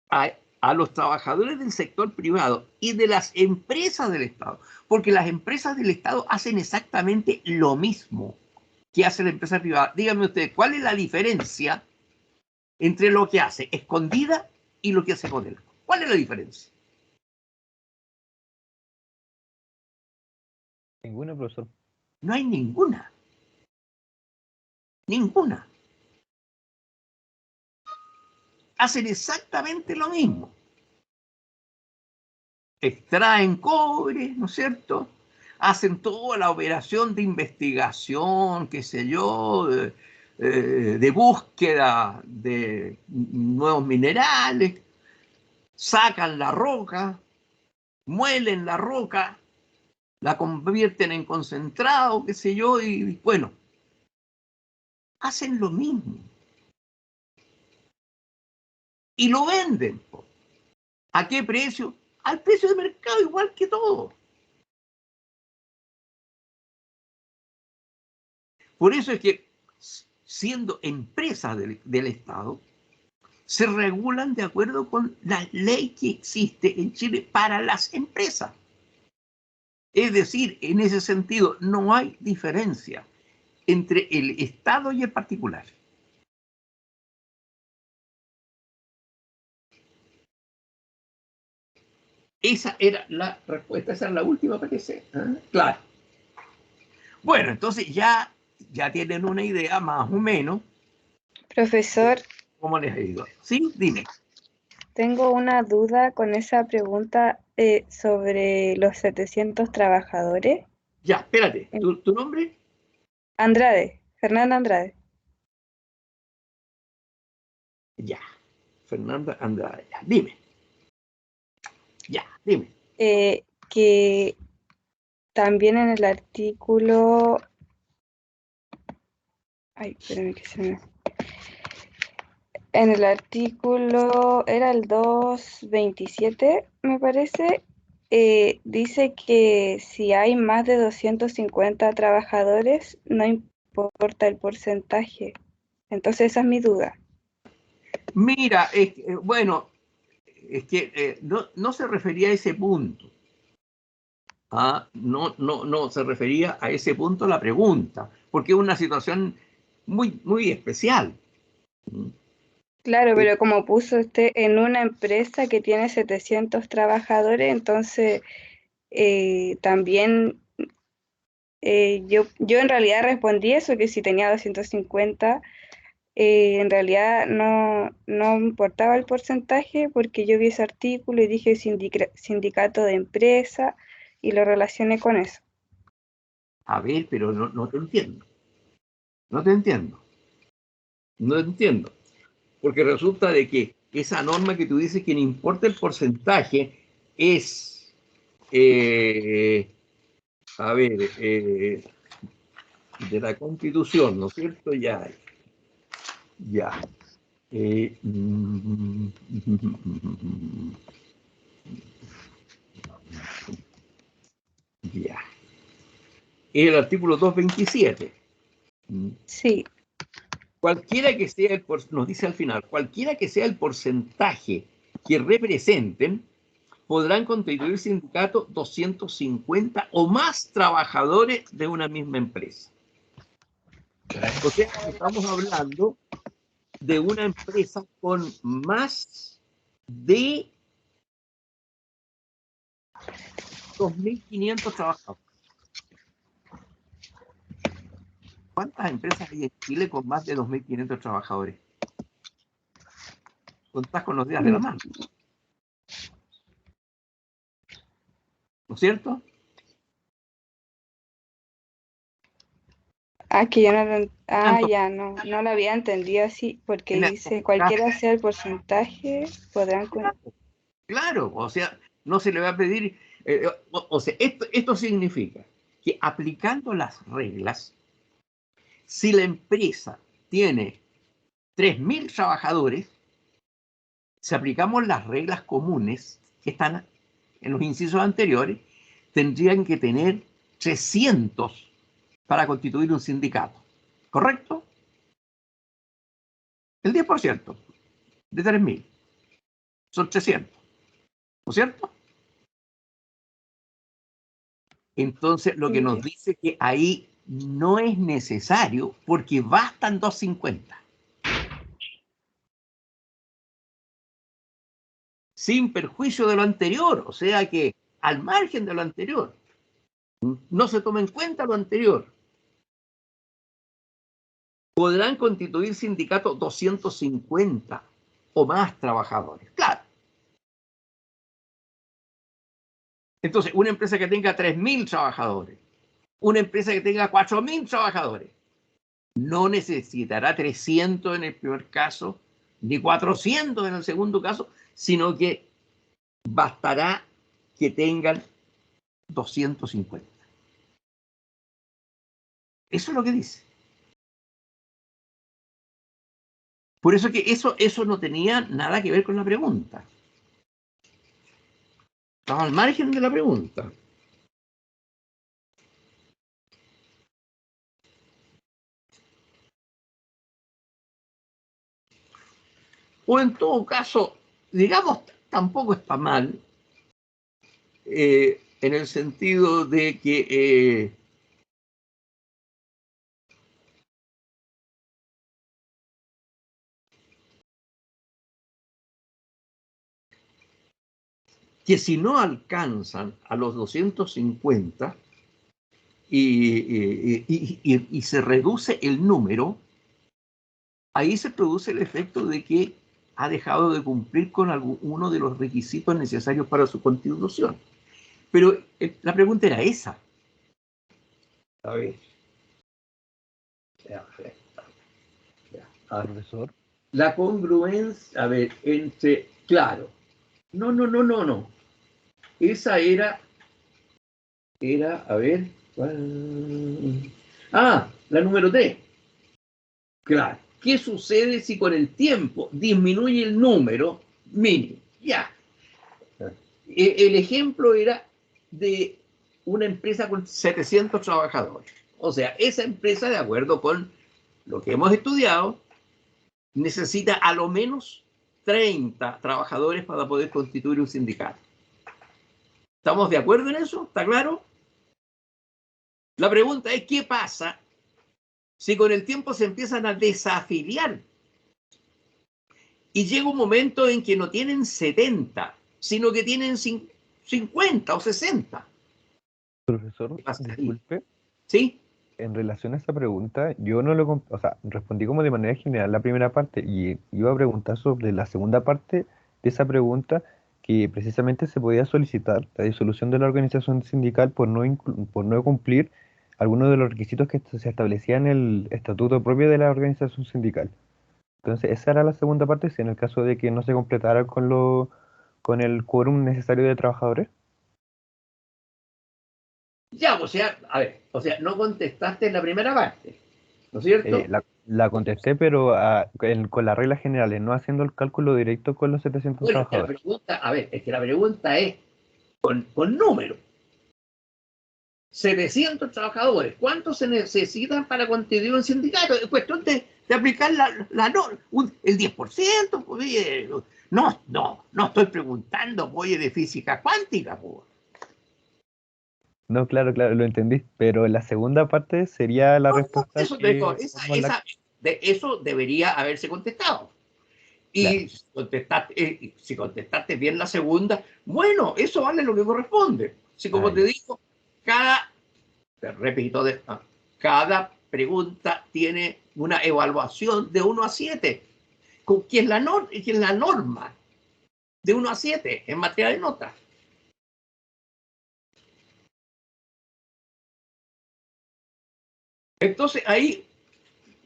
a los trabajadores del sector privado y de las empresas del Estado, porque las empresas del Estado hacen exactamente lo mismo que hace la empresa privada. Díganme ustedes, ¿cuál es la diferencia entre lo que hace Escondida y lo que hace Codelco? ¿Cuál es la diferencia? Ninguna, profesor. No hay ninguna. Ninguna. Hacen exactamente lo mismo. Extraen cobre, ¿no es cierto? Hacen toda la operación de investigación, qué sé yo, de búsqueda de nuevos minerales, sacan la roca, muelen la roca, la convierten en concentrado, qué sé yo, y bueno, hacen lo mismo. Y lo venden. ¿A qué precio? Al precio de mercado, igual que todo. Por eso es que, siendo empresas del Estado, se regulan de acuerdo con la ley que existe en Chile para las empresas. Es decir, en ese sentido, no hay diferencia entre el Estado y el particular. Esa era la respuesta, esa es la última, parece. Claro. Bueno, entonces ya tienen una idea más o menos. Profesor. ¿Cómo les ha ido? ¿Sí? Dime. Tengo una duda con esa pregunta sobre los 700 trabajadores. Ya, espérate, ¿tu nombre? Andrade, Fernanda Andrade. Ya, Fernanda Andrade, ya, dime. Ya, dime. Que también en el artículo... Ay, espérame que se me... En el artículo, era el 227, me parece, dice que si hay más de 250 trabajadores, no importa el porcentaje. Entonces esa es mi duda. Mira, bueno, es que no se refería a ese punto. No se refería a ese punto la pregunta, porque es una situación muy especial. Claro, pero como puso usted en una empresa que tiene 700 trabajadores, entonces también yo en realidad respondí eso, que si tenía 250, en realidad no importaba el porcentaje porque yo vi ese artículo y dije sindicato de empresa y lo relacioné con eso. A ver, pero no te entiendo. No te entiendo. No te entiendo. Porque resulta de que esa norma que tú dices que no importa el porcentaje es, a ver, de la Constitución, ¿no es cierto? Ya. Ya. Es el artículo 227. Sí, Cualquiera que sea nos dice al final, cualquiera que sea el porcentaje que representen, podrán constituir sindicatos 250 o más trabajadores de una misma empresa. O sea, estamos hablando de una empresa con más de 2.500 trabajadores. ¿Cuántas empresas hay en Chile con más de 2.500 trabajadores? Contás con los días de la mano. ¿No es cierto? que yo ya no lo había entendido así, porque dice cualquiera sea el porcentaje, podrán... Claro, o sea, no se le va a pedir, o sea, esto significa que aplicando las reglas, si la empresa tiene 3.000 trabajadores, si aplicamos las reglas comunes que están en los incisos anteriores, tendrían que tener 300 para constituir un sindicato. ¿Correcto? El 10% de 3.000 son 300. ¿No es cierto? Entonces, lo que nos dice que ahí no es necesario porque bastan 250. Sin perjuicio de lo anterior, o sea que al margen de lo anterior, no se toma en cuenta lo anterior. Podrán constituir sindicatos 250 o más trabajadores. Claro. Entonces, una empresa que tenga 3.000 trabajadores, una empresa que tenga 4.000 trabajadores, no necesitará 300 en el primer caso, ni 400 en el segundo caso, sino que bastará que tengan 250. Eso es lo que dice. Por eso que eso no tenía nada que ver con la pregunta. Estaba al margen de la pregunta. O en todo caso, digamos, tampoco está mal, en el sentido de que si no alcanzan a los 250 y se reduce el número, ahí se produce el efecto de que ha dejado de cumplir con uno de los requisitos necesarios para su constitución. Pero la pregunta era esa. A ver. Profesor. La congruencia, a ver, entre, claro. No. Esa era, a ver. La número 3. Claro. ¿Qué sucede si con el tiempo disminuye el número mínimo? Ya. El ejemplo era de una empresa con 700 trabajadores. O sea, esa empresa, de acuerdo con lo que hemos estudiado, necesita a lo menos 30 trabajadores para poder constituir un sindicato. ¿Estamos de acuerdo en eso? ¿Está claro? La pregunta es, ¿qué pasa si con el tiempo se empiezan a desafiliar? Y llega un momento en que no tienen 70, sino que tienen 50 o 60. Profesor, ¿Qué pasa ahí? disculpe, ¿Sí? en relación a esa pregunta, yo no lo, o sea, respondí como de manera general la primera parte y iba a preguntar sobre la segunda parte de esa pregunta, que precisamente se podía solicitar la disolución de la organización sindical por no cumplir algunos de los requisitos que se establecían en el estatuto propio de la organización sindical. Entonces, esa era la segunda parte, si en el caso de que no se completara con el quórum necesario de trabajadores. Ya, o sea, a ver, o sea, no contestaste en la primera parte, ¿no es cierto? La contesté, pero con las reglas generales, no haciendo el cálculo directo con los 700 Bueno, es que la trabajadores. pregunta, a ver, es que la pregunta es con número. 700 trabajadores, ¿cuántos se necesitan para constituir un sindicato? Es cuestión de aplicar la norma, el 10%. Pues, no estoy preguntando, oye, de física cuántica. Pues. No, claro, lo entendí, pero la segunda parte sería la No, respuesta eso, que... como eso debería haberse contestado. Claro, Y si contestaste bien la segunda, bueno, eso vale lo que corresponde. Si como te ya. digo, te repito, cada pregunta tiene una evaluación de 1 a 7, que es la norma de 1 a 7 en materia de notas. Entonces ahí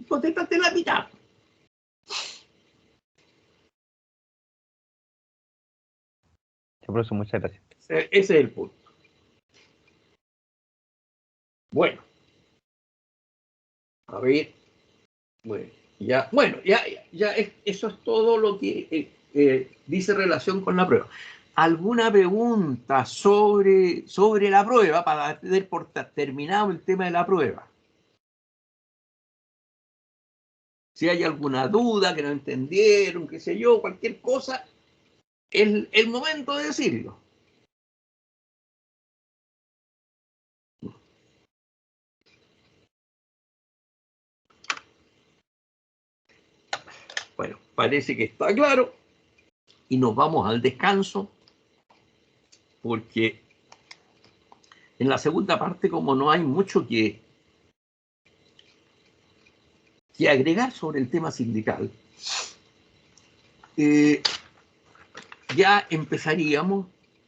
contestaste la mitad. Sí, por eso, muchas gracias. Ese es el punto. Bueno, a ver, eso es todo lo que dice relación con la prueba. ¿Alguna pregunta sobre la prueba para tener por terminado el tema de la prueba? Si hay alguna duda que no entendieron, qué sé yo, cualquier cosa, es el momento de decirlo. Bueno, parece que está claro y nos vamos al descanso porque en la segunda parte, como no hay mucho que agregar sobre el tema sindical, ya empezaríamos,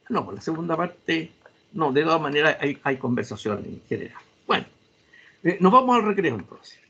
no, por la segunda parte, no, de todas maneras hay conversación en general. Bueno, nos vamos al recreo entonces.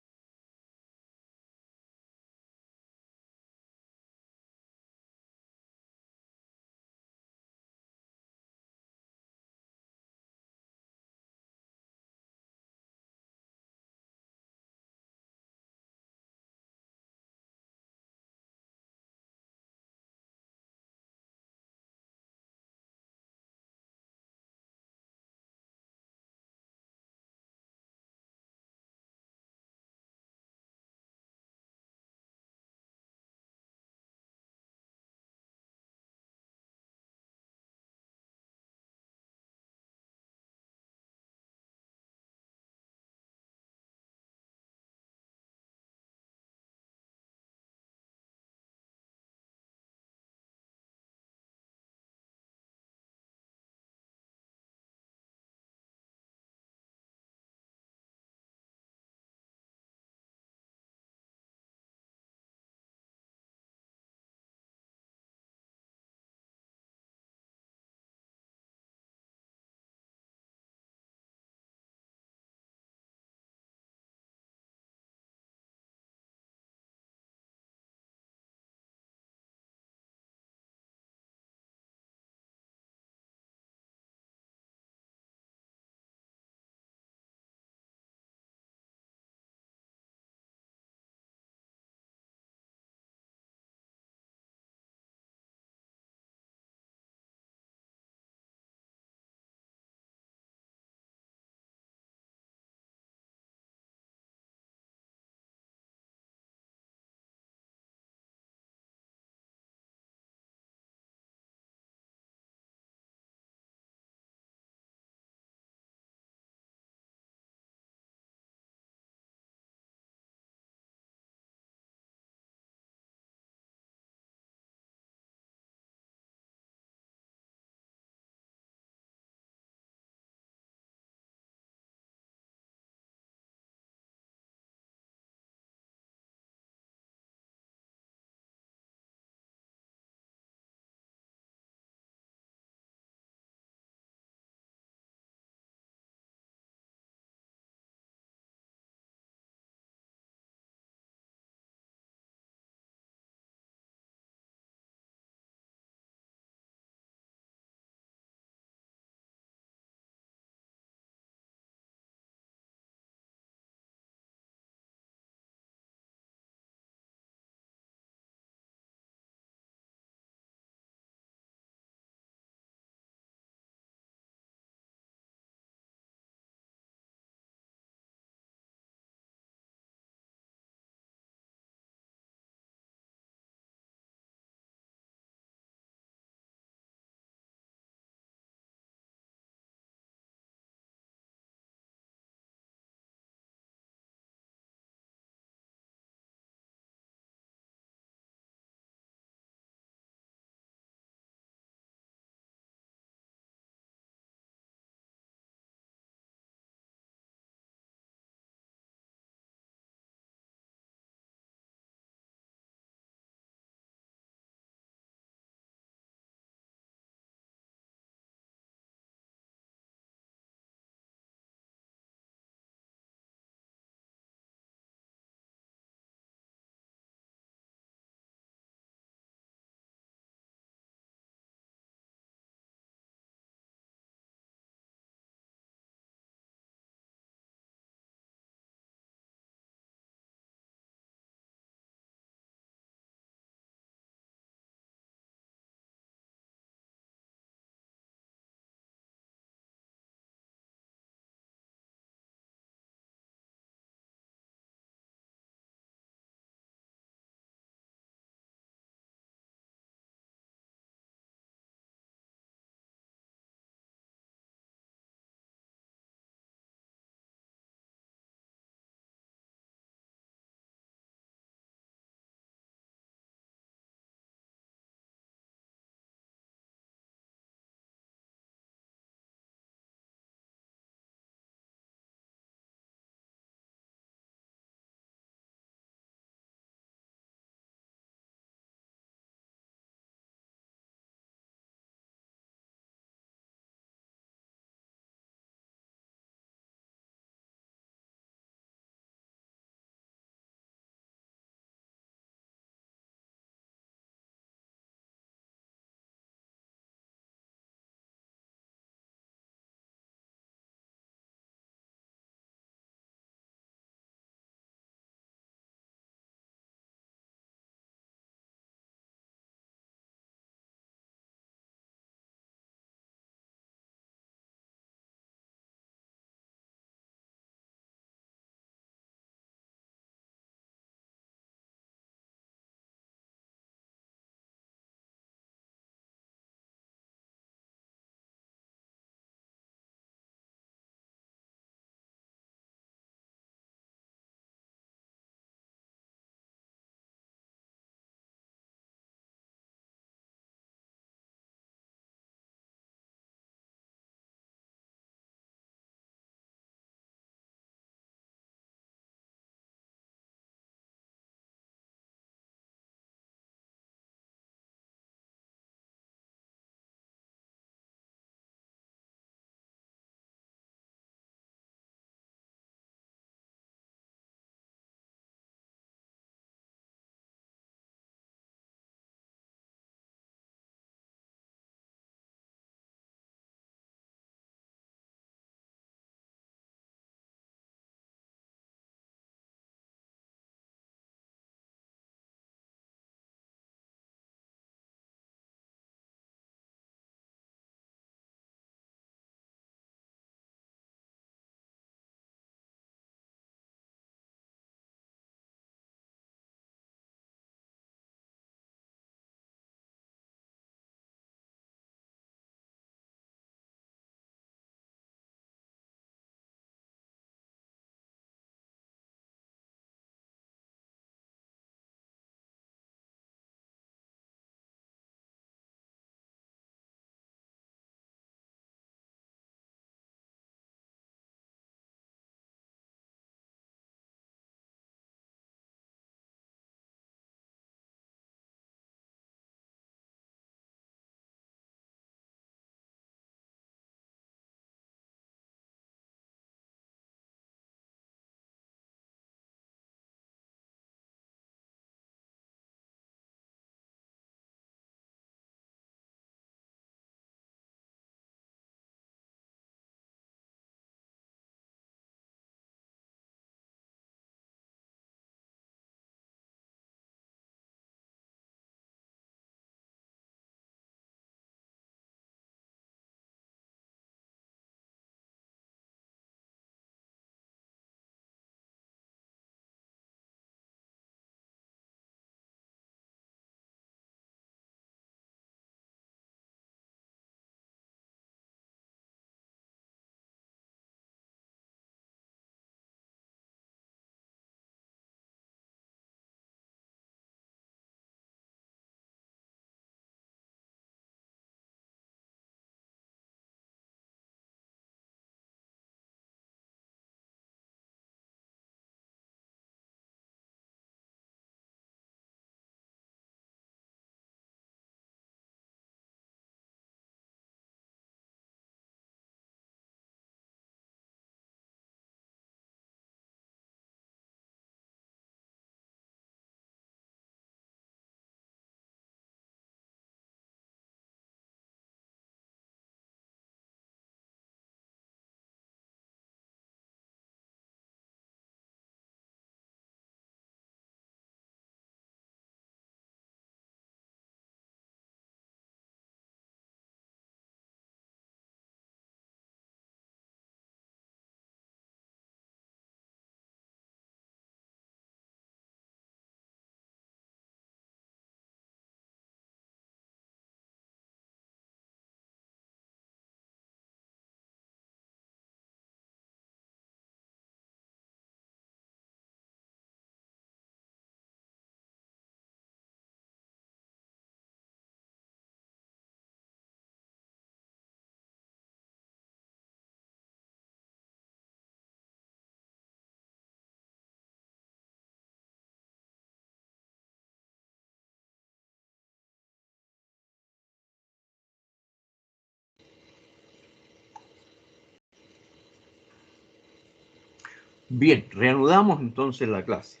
Bien, reanudamos entonces la clase.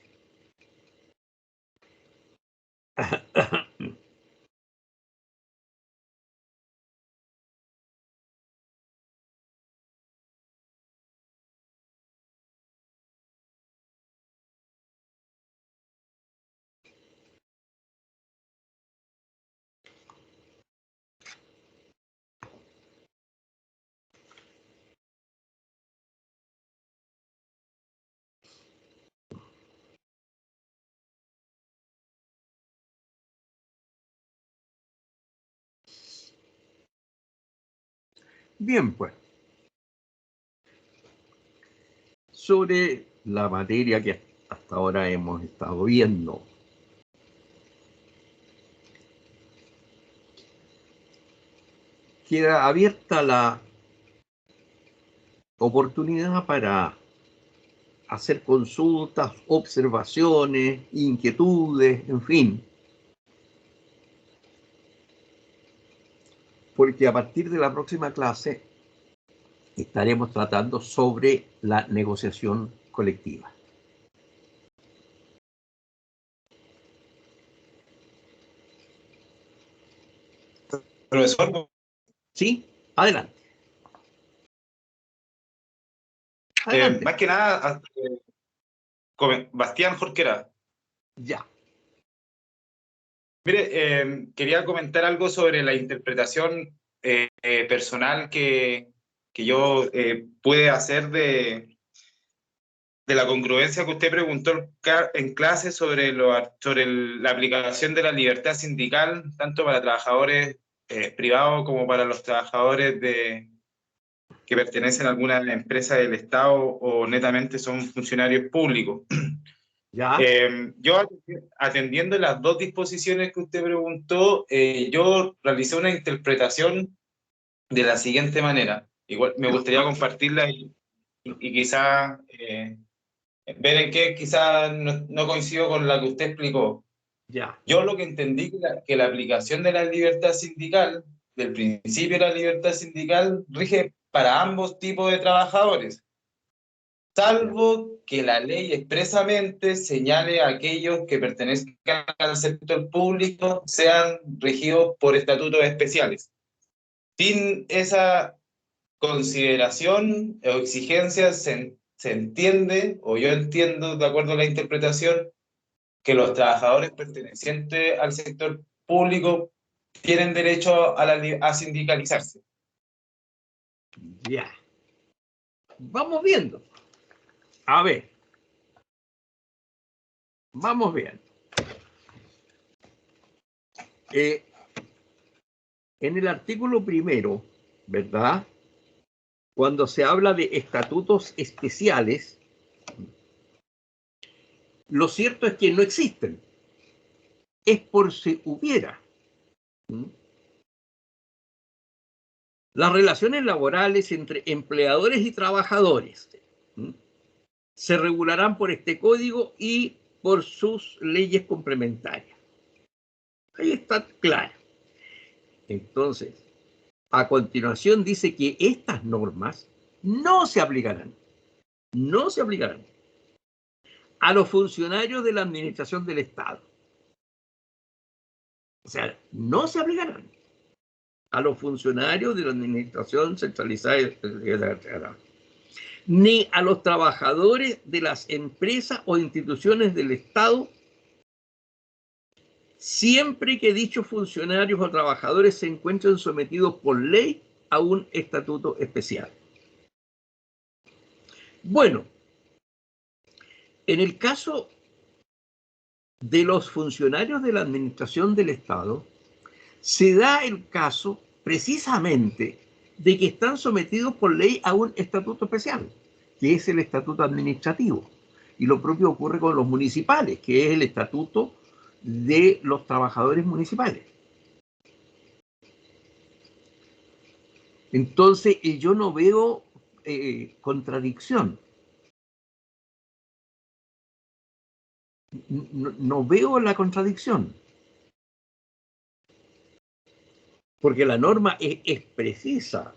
Bien, pues, sobre la materia que hasta ahora hemos estado viendo. Queda abierta la oportunidad para hacer consultas, observaciones, inquietudes, en fin. Porque a partir de la próxima clase estaremos tratando sobre la negociación colectiva. Profesor, ¿Sí? Adelante. Adelante. más que nada, Bastián Jorquera. Ya. Mire, quería comentar algo sobre la interpretación personal que yo pude hacer de la congruencia que usted preguntó en clase sobre la aplicación de la libertad sindical, tanto para trabajadores privados como para los trabajadores que pertenecen a alguna empresa del Estado o netamente son funcionarios públicos. Ya. Yo atendiendo las dos disposiciones que usted preguntó, yo realicé una interpretación de la siguiente manera. Igual me gustaría compartirla y quizá ver en qué quizá no coincido con la que usted explicó. Ya. Yo lo que entendí que la aplicación de la libertad sindical, del principio de la libertad sindical, rige para ambos tipos de trabajadores, salvo que la ley expresamente señale a aquellos que pertenezcan al sector público sean regidos por estatutos especiales. Sin esa consideración o exigencia se entiende, o yo entiendo, de acuerdo a la interpretación, que los trabajadores pertenecientes al sector público tienen derecho a sindicalizarse. Ya. Vamos viendo. A ver. Vamos viendo. En el artículo primero, ¿verdad? Cuando se habla de estatutos especiales, lo cierto es que no existen. Es por si hubiera. Las relaciones laborales entre empleadores y trabajadores se regularán por este código y por sus leyes complementarias. Ahí está claro. Entonces, a continuación dice que estas normas no se aplicarán a los funcionarios de la administración del Estado. O sea, no se aplicarán a los funcionarios de la administración centralizada, ni a los trabajadores de las empresas o instituciones del Estado, siempre que dichos funcionarios o trabajadores se encuentren sometidos por ley a un estatuto especial. Bueno, en el caso de los funcionarios de la administración del Estado, se da el caso precisamente de que están sometidos por ley a un estatuto especial, que es el estatuto administrativo. Y lo propio ocurre con los municipales, que es el estatuto de los trabajadores municipales. Entonces, yo no veo contradicción. No veo la contradicción. Porque la norma es precisa.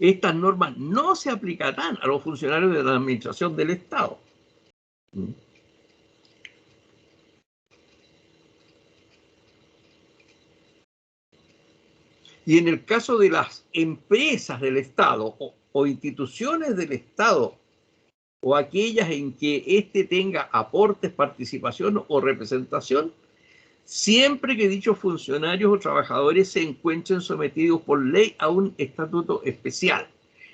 estas normas no se aplicarán a los funcionarios de la administración del Estado. Y en el caso de las empresas del Estado o instituciones del Estado, o aquellas en que éste tenga aportes, participación o representación, siempre que dichos funcionarios o trabajadores se encuentren sometidos por ley a un estatuto especial.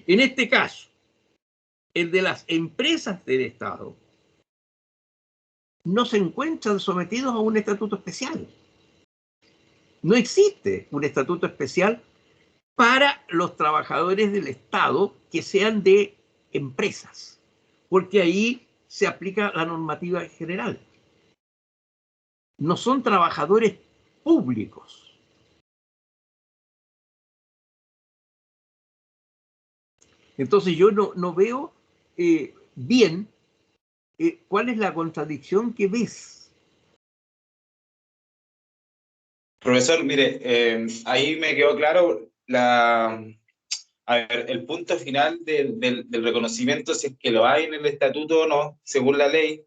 En este caso, el de las empresas del Estado, no se encuentran sometidos a un estatuto especial. No existe un estatuto especial para los trabajadores del Estado que sean de empresas, porque ahí se aplica la normativa general. No son trabajadores públicos. Entonces yo no veo bien cuál es la contradicción que ves. Profesor, mire, ahí me quedó claro a ver, el punto final del reconocimiento, si es que lo hay en el estatuto o no, según la ley.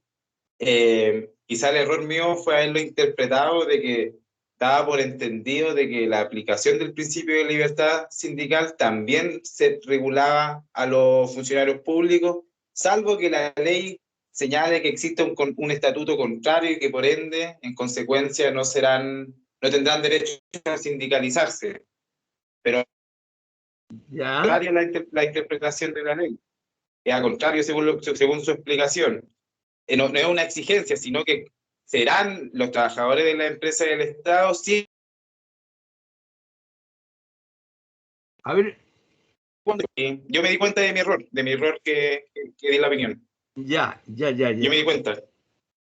Quizá el error mío fue haberlo interpretado de que daba por entendido de que la aplicación del principio de libertad sindical también se regulaba a los funcionarios públicos, salvo que la ley señale que existe un estatuto contrario y que por ende, en consecuencia, no tendrán derecho a sindicalizarse. Pero ¿Ya? contraria la interpretación de la ley. Es al contrario, según su explicación. No es una exigencia, sino que serán los trabajadores de la empresa del Estado, sí. A ver. Yo me di cuenta de mi error que di la opinión. Ya. Yo me di cuenta.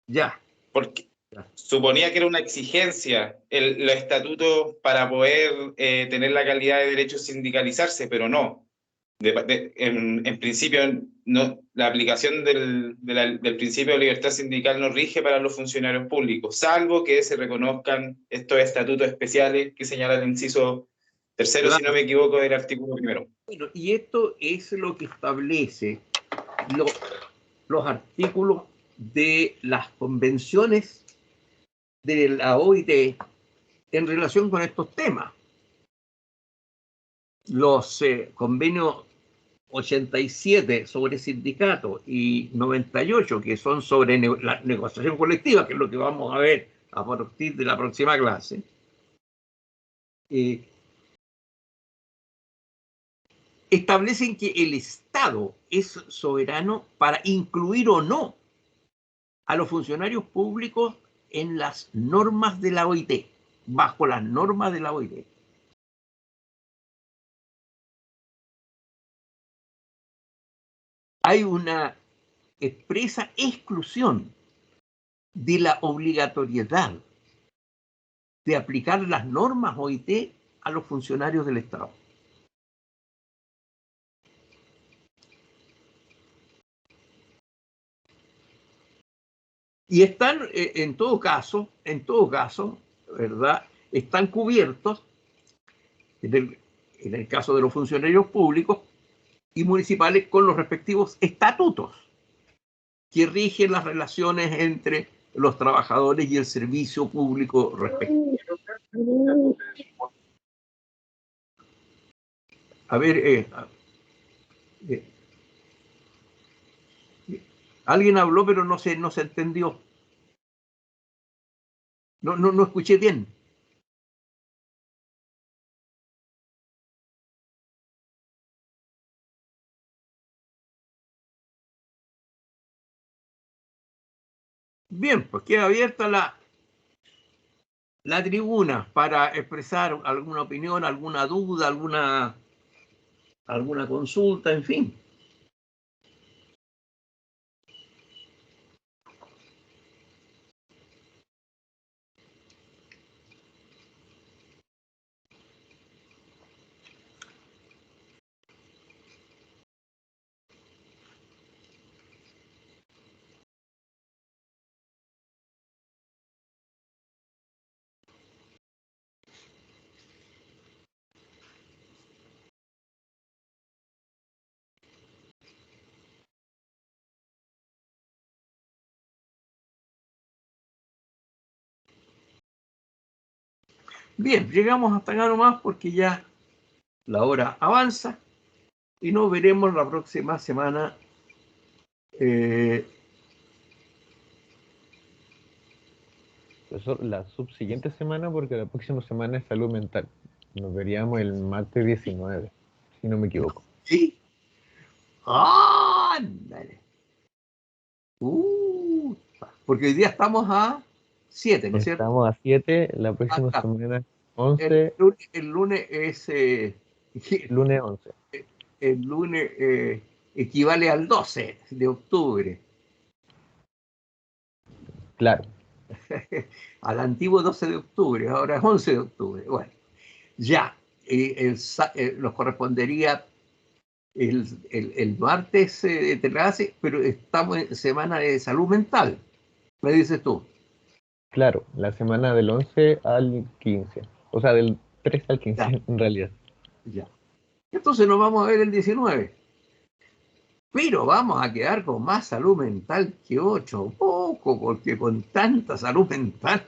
Ya. Porque suponía que era una exigencia los estatutos para poder tener la calidad de derecho a sindicalizarse, pero no. En principio, no, la aplicación del principio de libertad sindical no rige para los funcionarios públicos, salvo que se reconozcan estos estatutos especiales que señala el inciso tercero, Claro. si no me equivoco, del artículo primero. Bueno, y esto es lo que establece los artículos de las convenciones de la OIT en relación con estos temas. Los convenios 87 sobre sindicatos y 98 que son sobre la negociación colectiva, que es lo que vamos a ver a partir de la próxima clase, establecen que el Estado es soberano para incluir o no a los funcionarios públicos en las normas de la OIT, bajo las normas de la OIT. Hay una expresa exclusión de la obligatoriedad de aplicar las normas OIT a los funcionarios del Estado. Y están, en todo caso, ¿verdad? Están cubiertos, en el caso de los funcionarios públicos y municipales, con los respectivos estatutos que rigen las relaciones entre los trabajadores y el servicio público respectivo. A ver, alguien habló, pero no se entendió. No escuché bien. Bien, pues queda abierta la tribuna para expresar alguna opinión, alguna duda, alguna consulta, en fin. Bien, llegamos hasta acá nomás porque ya la hora avanza y nos veremos la próxima semana. Profesor, la subsiguiente semana, porque la próxima semana es salud mental. Nos veríamos el martes 19, si no me equivoco. ¿Sí? ¡Ándale! Porque hoy día estamos a 7, ¿no es cierto? Estamos a 7, la próxima Acá. semana 11, El lunes es... lunes 11. el lunes equivale al 12 de octubre. Claro. Al antiguo 12 de octubre, ahora es 11 de octubre. Bueno, ya, nos correspondería el martes de clase, pero estamos en semana de salud mental, me dices tú. Claro, la semana del 11 al 15. O sea, del 3 al 15 Ya. en realidad. Ya. Entonces nos vamos a ver el 19. Pero vamos a quedar con más salud mental que 8, poco, porque con tanta salud mental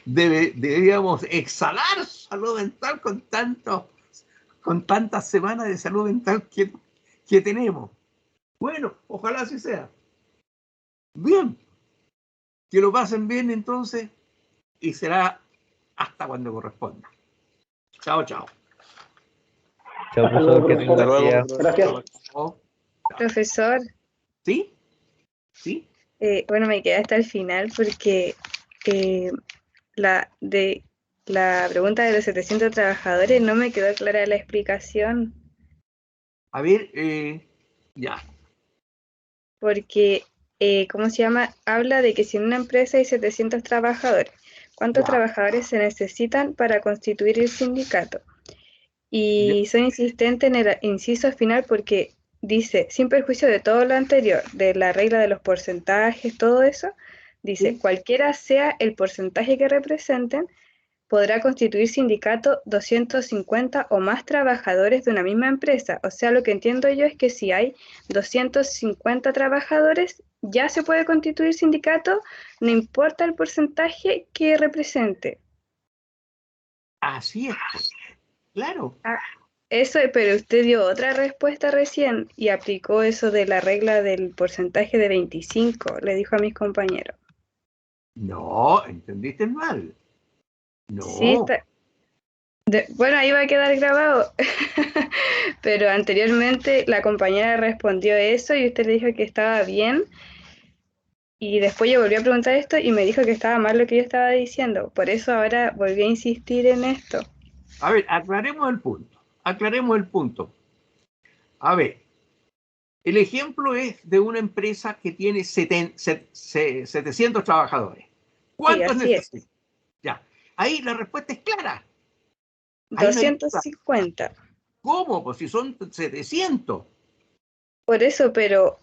deberíamos exhalar salud mental con tantas semanas de salud mental que tenemos. Bueno, ojalá así sea. Bien, que lo pasen bien entonces y será hasta cuando corresponda. Chao, chao. Chao, profesor, que tenga Hasta un luego. día. Gracias. Chao. Profesor, ¿Sí? ¿Sí? bueno, me quedé hasta el final porque la pregunta de los 700 trabajadores no me quedó clara la explicación, A ver, ya. porque, ¿cómo se llama? Habla de que si en una empresa hay 700 trabajadores, ¿cuántos Ya. trabajadores se necesitan para constituir el sindicato? Ya. Y soy insistente en el inciso final porque dice, sin perjuicio de todo lo anterior, de la regla de los porcentajes, todo eso, dice, Sí. cualquiera sea el porcentaje que representen, podrá constituir sindicato 250 o más trabajadores de una misma empresa. O sea, lo que entiendo yo es que si hay 250 trabajadores, ya se puede constituir sindicato, no importa el porcentaje que represente. Así es. Claro. Ah, eso, pero usted dio otra respuesta recién y aplicó eso de la regla del porcentaje de 25, le dijo a mis compañeros. No, entendiste mal. Sí, No. bueno, ahí va a quedar grabado, pero anteriormente la compañera respondió eso y usted le dijo que estaba bien y después yo volví a preguntar esto y me dijo que estaba mal lo que yo estaba diciendo. Por eso ahora volví a insistir en esto. A ver, aclaremos el punto. Aclaremos el punto. A ver, el ejemplo es de una empresa que tiene 700 trabajadores. Sí, ¿Cuántos así es. necesita? Ya. Ahí la respuesta es clara. Ahí no hay duda. 250. ¿Cómo? Pues si son 700. Por eso, pero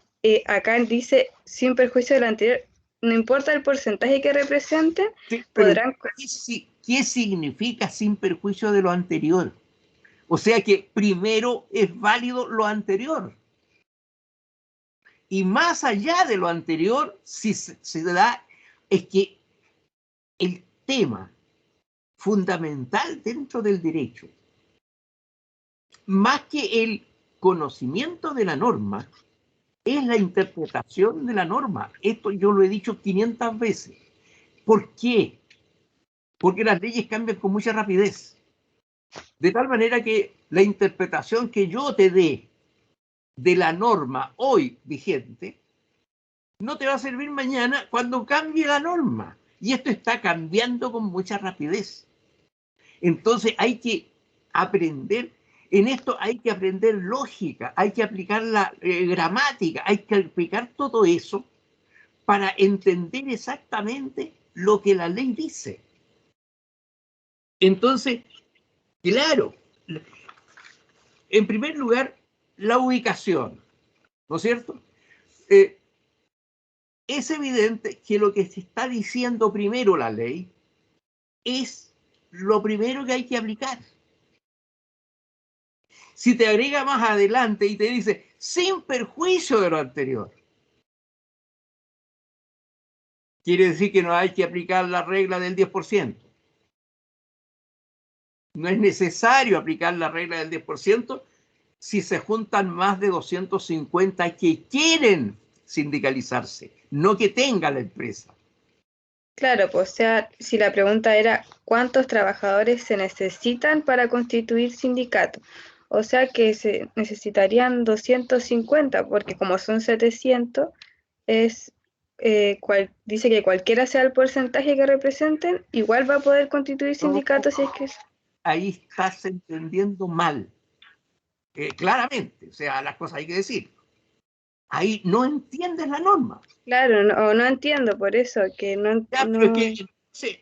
acá dice, sin perjuicio de lo anterior, no importa el porcentaje que representen, Sí, pero podrán... ¿qué significa sin perjuicio de lo anterior? O sea que primero es válido lo anterior. Y más allá de lo anterior, si se da, es que el tema fundamental dentro del derecho, más que el conocimiento de la norma, es la interpretación de la norma. Esto yo lo he dicho 500 veces. ¿Por qué? Porque las leyes cambian con mucha rapidez. De tal manera que la interpretación que yo te dé de la norma hoy vigente no te va a servir mañana cuando cambie la norma. Y esto está cambiando con mucha rapidez. Entonces hay que aprender, en esto hay que aprender lógica, hay que aplicar la gramática, hay que aplicar todo eso para entender exactamente lo que la ley dice. Entonces, claro, en primer lugar, la ubicación, ¿no es cierto? Es evidente que lo que se está diciendo primero la ley es lo primero que hay que aplicar. Si te agrega más adelante y te dice, sin perjuicio de lo anterior, quiere decir que no hay que aplicar la regla del 10%. No es necesario aplicar la regla del 10% si se juntan más de 250 que quieren sindicalizarse, no que tenga la empresa. Claro, pues, o sea, si la pregunta era ¿cuántos trabajadores se necesitan para constituir sindicato? O sea que se necesitarían 250, porque como son 700, es, dice que cualquiera sea el porcentaje que representen, igual va a poder constituir sindicato si es que... Ahí estás entendiendo mal. Claramente, o sea, las cosas hay que decir. Ahí no entiendes la norma. Claro, no entiendo por eso, que no... Ya, pero es que, sí.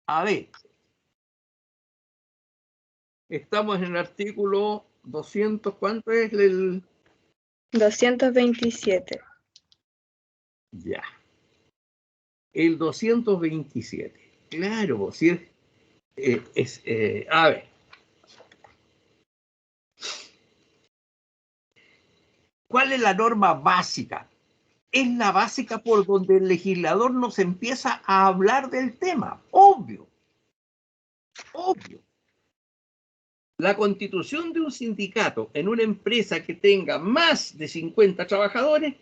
A ver, estamos en el artículo 200, ¿cuánto es el...? 227. Ya. El 227. Claro, si a ver. ¿Cuál es la norma básica? Es la básica por donde el legislador nos empieza a hablar del tema. Obvio. Obvio. La constitución de un sindicato en una empresa que tenga más de 50 trabajadores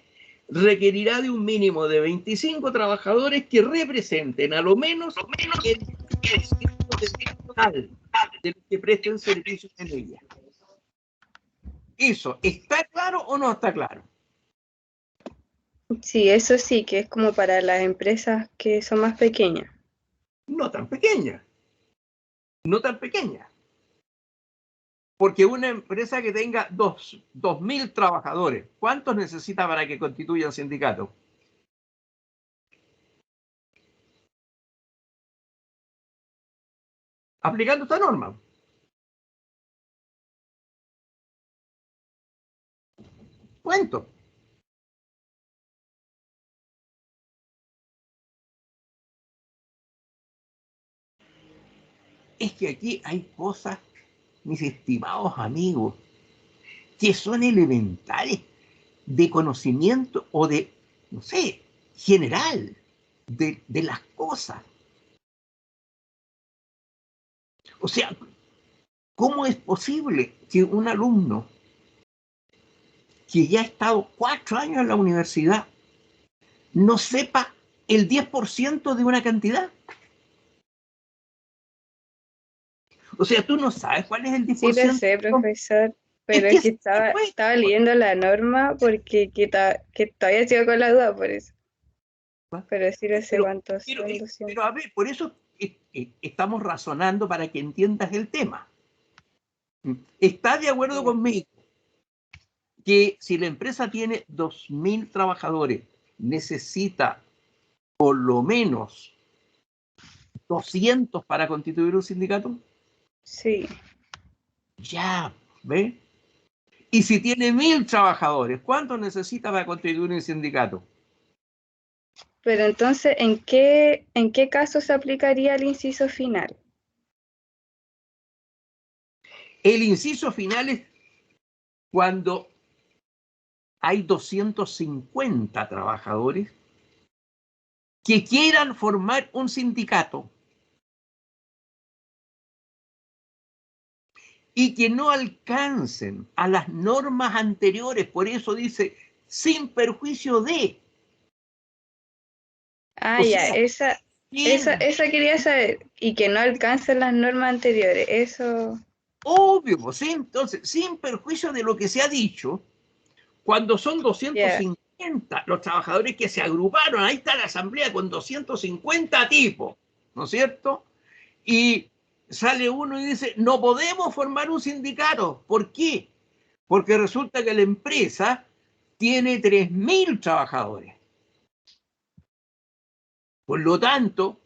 requerirá de un mínimo de 25 trabajadores que representen a lo menos el 10% total de los que presten servicios en ella. ¿Eso está claro o no está claro? Sí, eso sí, que es como para las empresas que son más pequeñas. No tan pequeña. No tan pequeña. Porque una empresa que tenga 2.000 trabajadores, ¿cuántos necesita para que constituyan sindicato? Aplicando esta norma. ¿Cuánto? Es que aquí hay cosas, mis estimados amigos, que son elementales de conocimiento o de, no sé, general de las cosas. O sea, ¿cómo es posible que un alumno que ya ha estado 4 años en la universidad no sepa el 10% de una cantidad? O sea, tú no sabes cuál es el 10%. Sí, lo sé, profesor, pero es que estaba leyendo la norma porque que todavía sigo con la duda por eso. Pero sí lo sé cuántos son 200. Pero a ver, por eso estamos razonando para que entiendas el tema. ¿Estás de acuerdo conmigo que si la empresa tiene 2.000 trabajadores, necesita por lo menos 200 para constituir un sindicato? Sí. Ya, ¿ves? Y si tiene 1.000 trabajadores, ¿cuántos necesita para constituir un sindicato? Pero entonces, ¿en qué caso se aplicaría el inciso final? El inciso final es cuando hay 250 trabajadores que quieran formar un sindicato y que no alcancen a las normas anteriores, por eso dice, sin perjuicio de. Ah, o ya, sea, esa quería saber, y que no alcancen las normas anteriores, eso... Obvio, pues, ¿sí? Entonces, sin perjuicio de lo que se ha dicho, cuando son 250 los trabajadores que se agruparon, ahí está la asamblea con 250 tipos, ¿no es cierto? Y sale uno y dice, no podemos formar un sindicato. ¿Por qué? Porque resulta que la empresa tiene 3.000 trabajadores. Por lo tanto,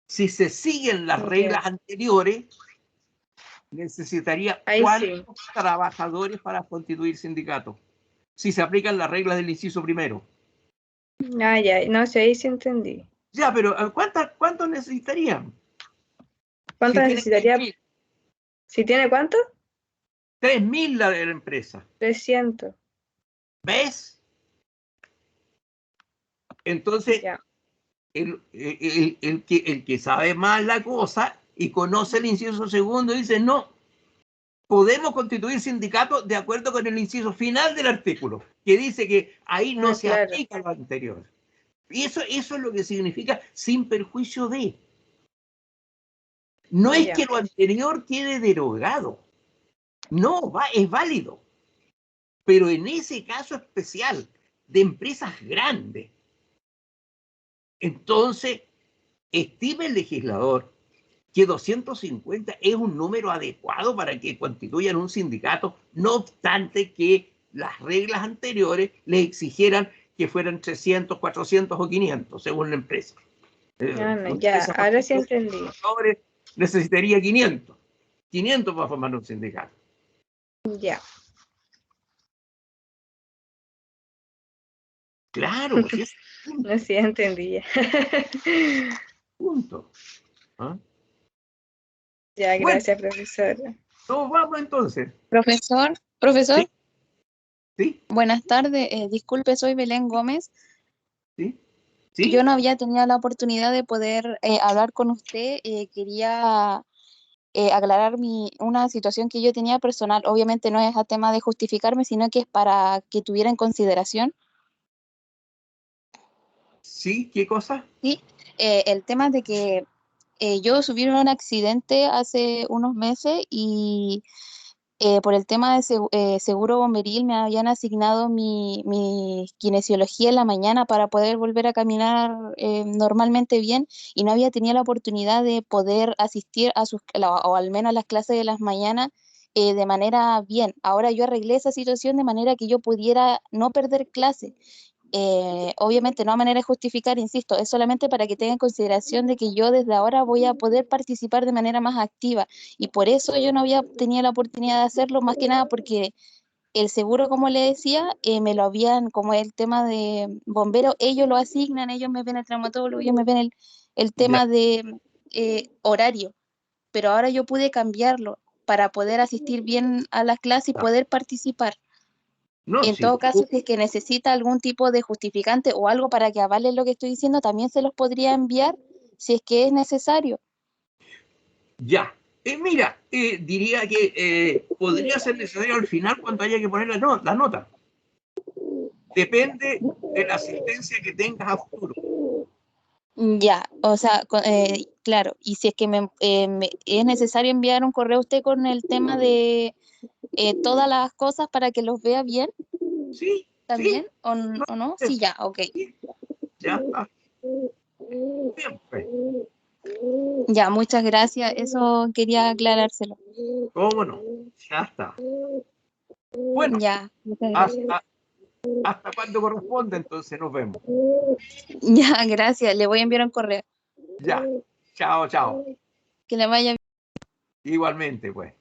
si se siguen las reglas anteriores, necesitaría ¿cuántos trabajadores para constituir sindicato? Si se aplican las reglas del inciso primero. Ah, ya, no sé, ahí sí entendí. Ya, pero ¿cuántos necesitarían? ¿Cuántos necesitaría? ¿Si tiene cuánto? 3.000 la de la empresa. 300. ¿Ves? Entonces, el que sabe más la cosa y conoce el inciso segundo, dice no, podemos constituir sindicatos de acuerdo con el inciso final del artículo, que dice que ahí no se claro. aplica lo anterior. Y eso es lo que significa sin perjuicio de. No es Ya. que lo anterior quede derogado. No, es válido. Pero en ese caso especial de empresas grandes, entonces estima el legislador que 250 es un número adecuado para que constituyan un sindicato, no obstante que las reglas anteriores les exigieran que fueran 300, 400 o 500, según la empresa. Ah, no, Una ya, empresa, por ahora sí ejemplo, entendí. necesitaría 500. 500 para formar un sindicato. Ya. Claro, sí es No, sí entendí ya. punto. ¿Ah? Ya, Bueno, gracias, profesora. nos vamos entonces. Profesor, Sí, sí, buenas tardes. Disculpe, soy Belén Gómez. sí, sí. Yo no había tenido la oportunidad de poder hablar con usted. Quería aclarar una situación que yo tenía personal. Obviamente no es a tema de justificarme, sino que es para que tuviera en consideración. Sí, ¿qué cosa? Sí, el tema de que yo sufrí un accidente hace unos meses y por el tema de seguro bomberil me habían asignado mi kinesiología en la mañana para poder volver a caminar normalmente bien y no había tenido la oportunidad de poder asistir o al menos a las clases de las mañanas de manera bien. Ahora yo arreglé esa situación de manera que yo pudiera no perder clase. Obviamente no a manera de justificar, insisto, es solamente para que tengan en consideración de que yo desde ahora voy a poder participar de manera más activa y por eso yo no había tenido la oportunidad de hacerlo, más que nada porque el seguro, como le decía, me lo habían, como el tema de bomberos, ellos lo asignan, ellos me ven el traumatólogo, ellos me ven el Ya. tema de horario, pero ahora yo pude cambiarlo para poder asistir bien a las clases y poder participar. No, En sí. todo caso, si es que necesita algún tipo de justificante o algo para que avale lo que estoy diciendo, también se los podría enviar si es que es necesario. Ya. Mira, diría que podría ser necesario al final cuando haya que poner la nota. Depende de la asistencia que tengas a futuro. Ya, o sea, claro, y si es que es necesario enviar un correo a usted con el tema de todas las cosas para que los vea bien, Sí, ¿también? sí. ¿O no? Sí, Sí, ya, ok. ya está. Siempre. Ya, muchas gracias. Eso quería aclarárselo. ¿Cómo no? Ya está. Bueno, Ya, muchas gracias. hasta cuando corresponde, entonces nos vemos. Ya, gracias. Le voy a enviar un correo. Ya. Chao, chao. Que le vaya bien. Igualmente, pues.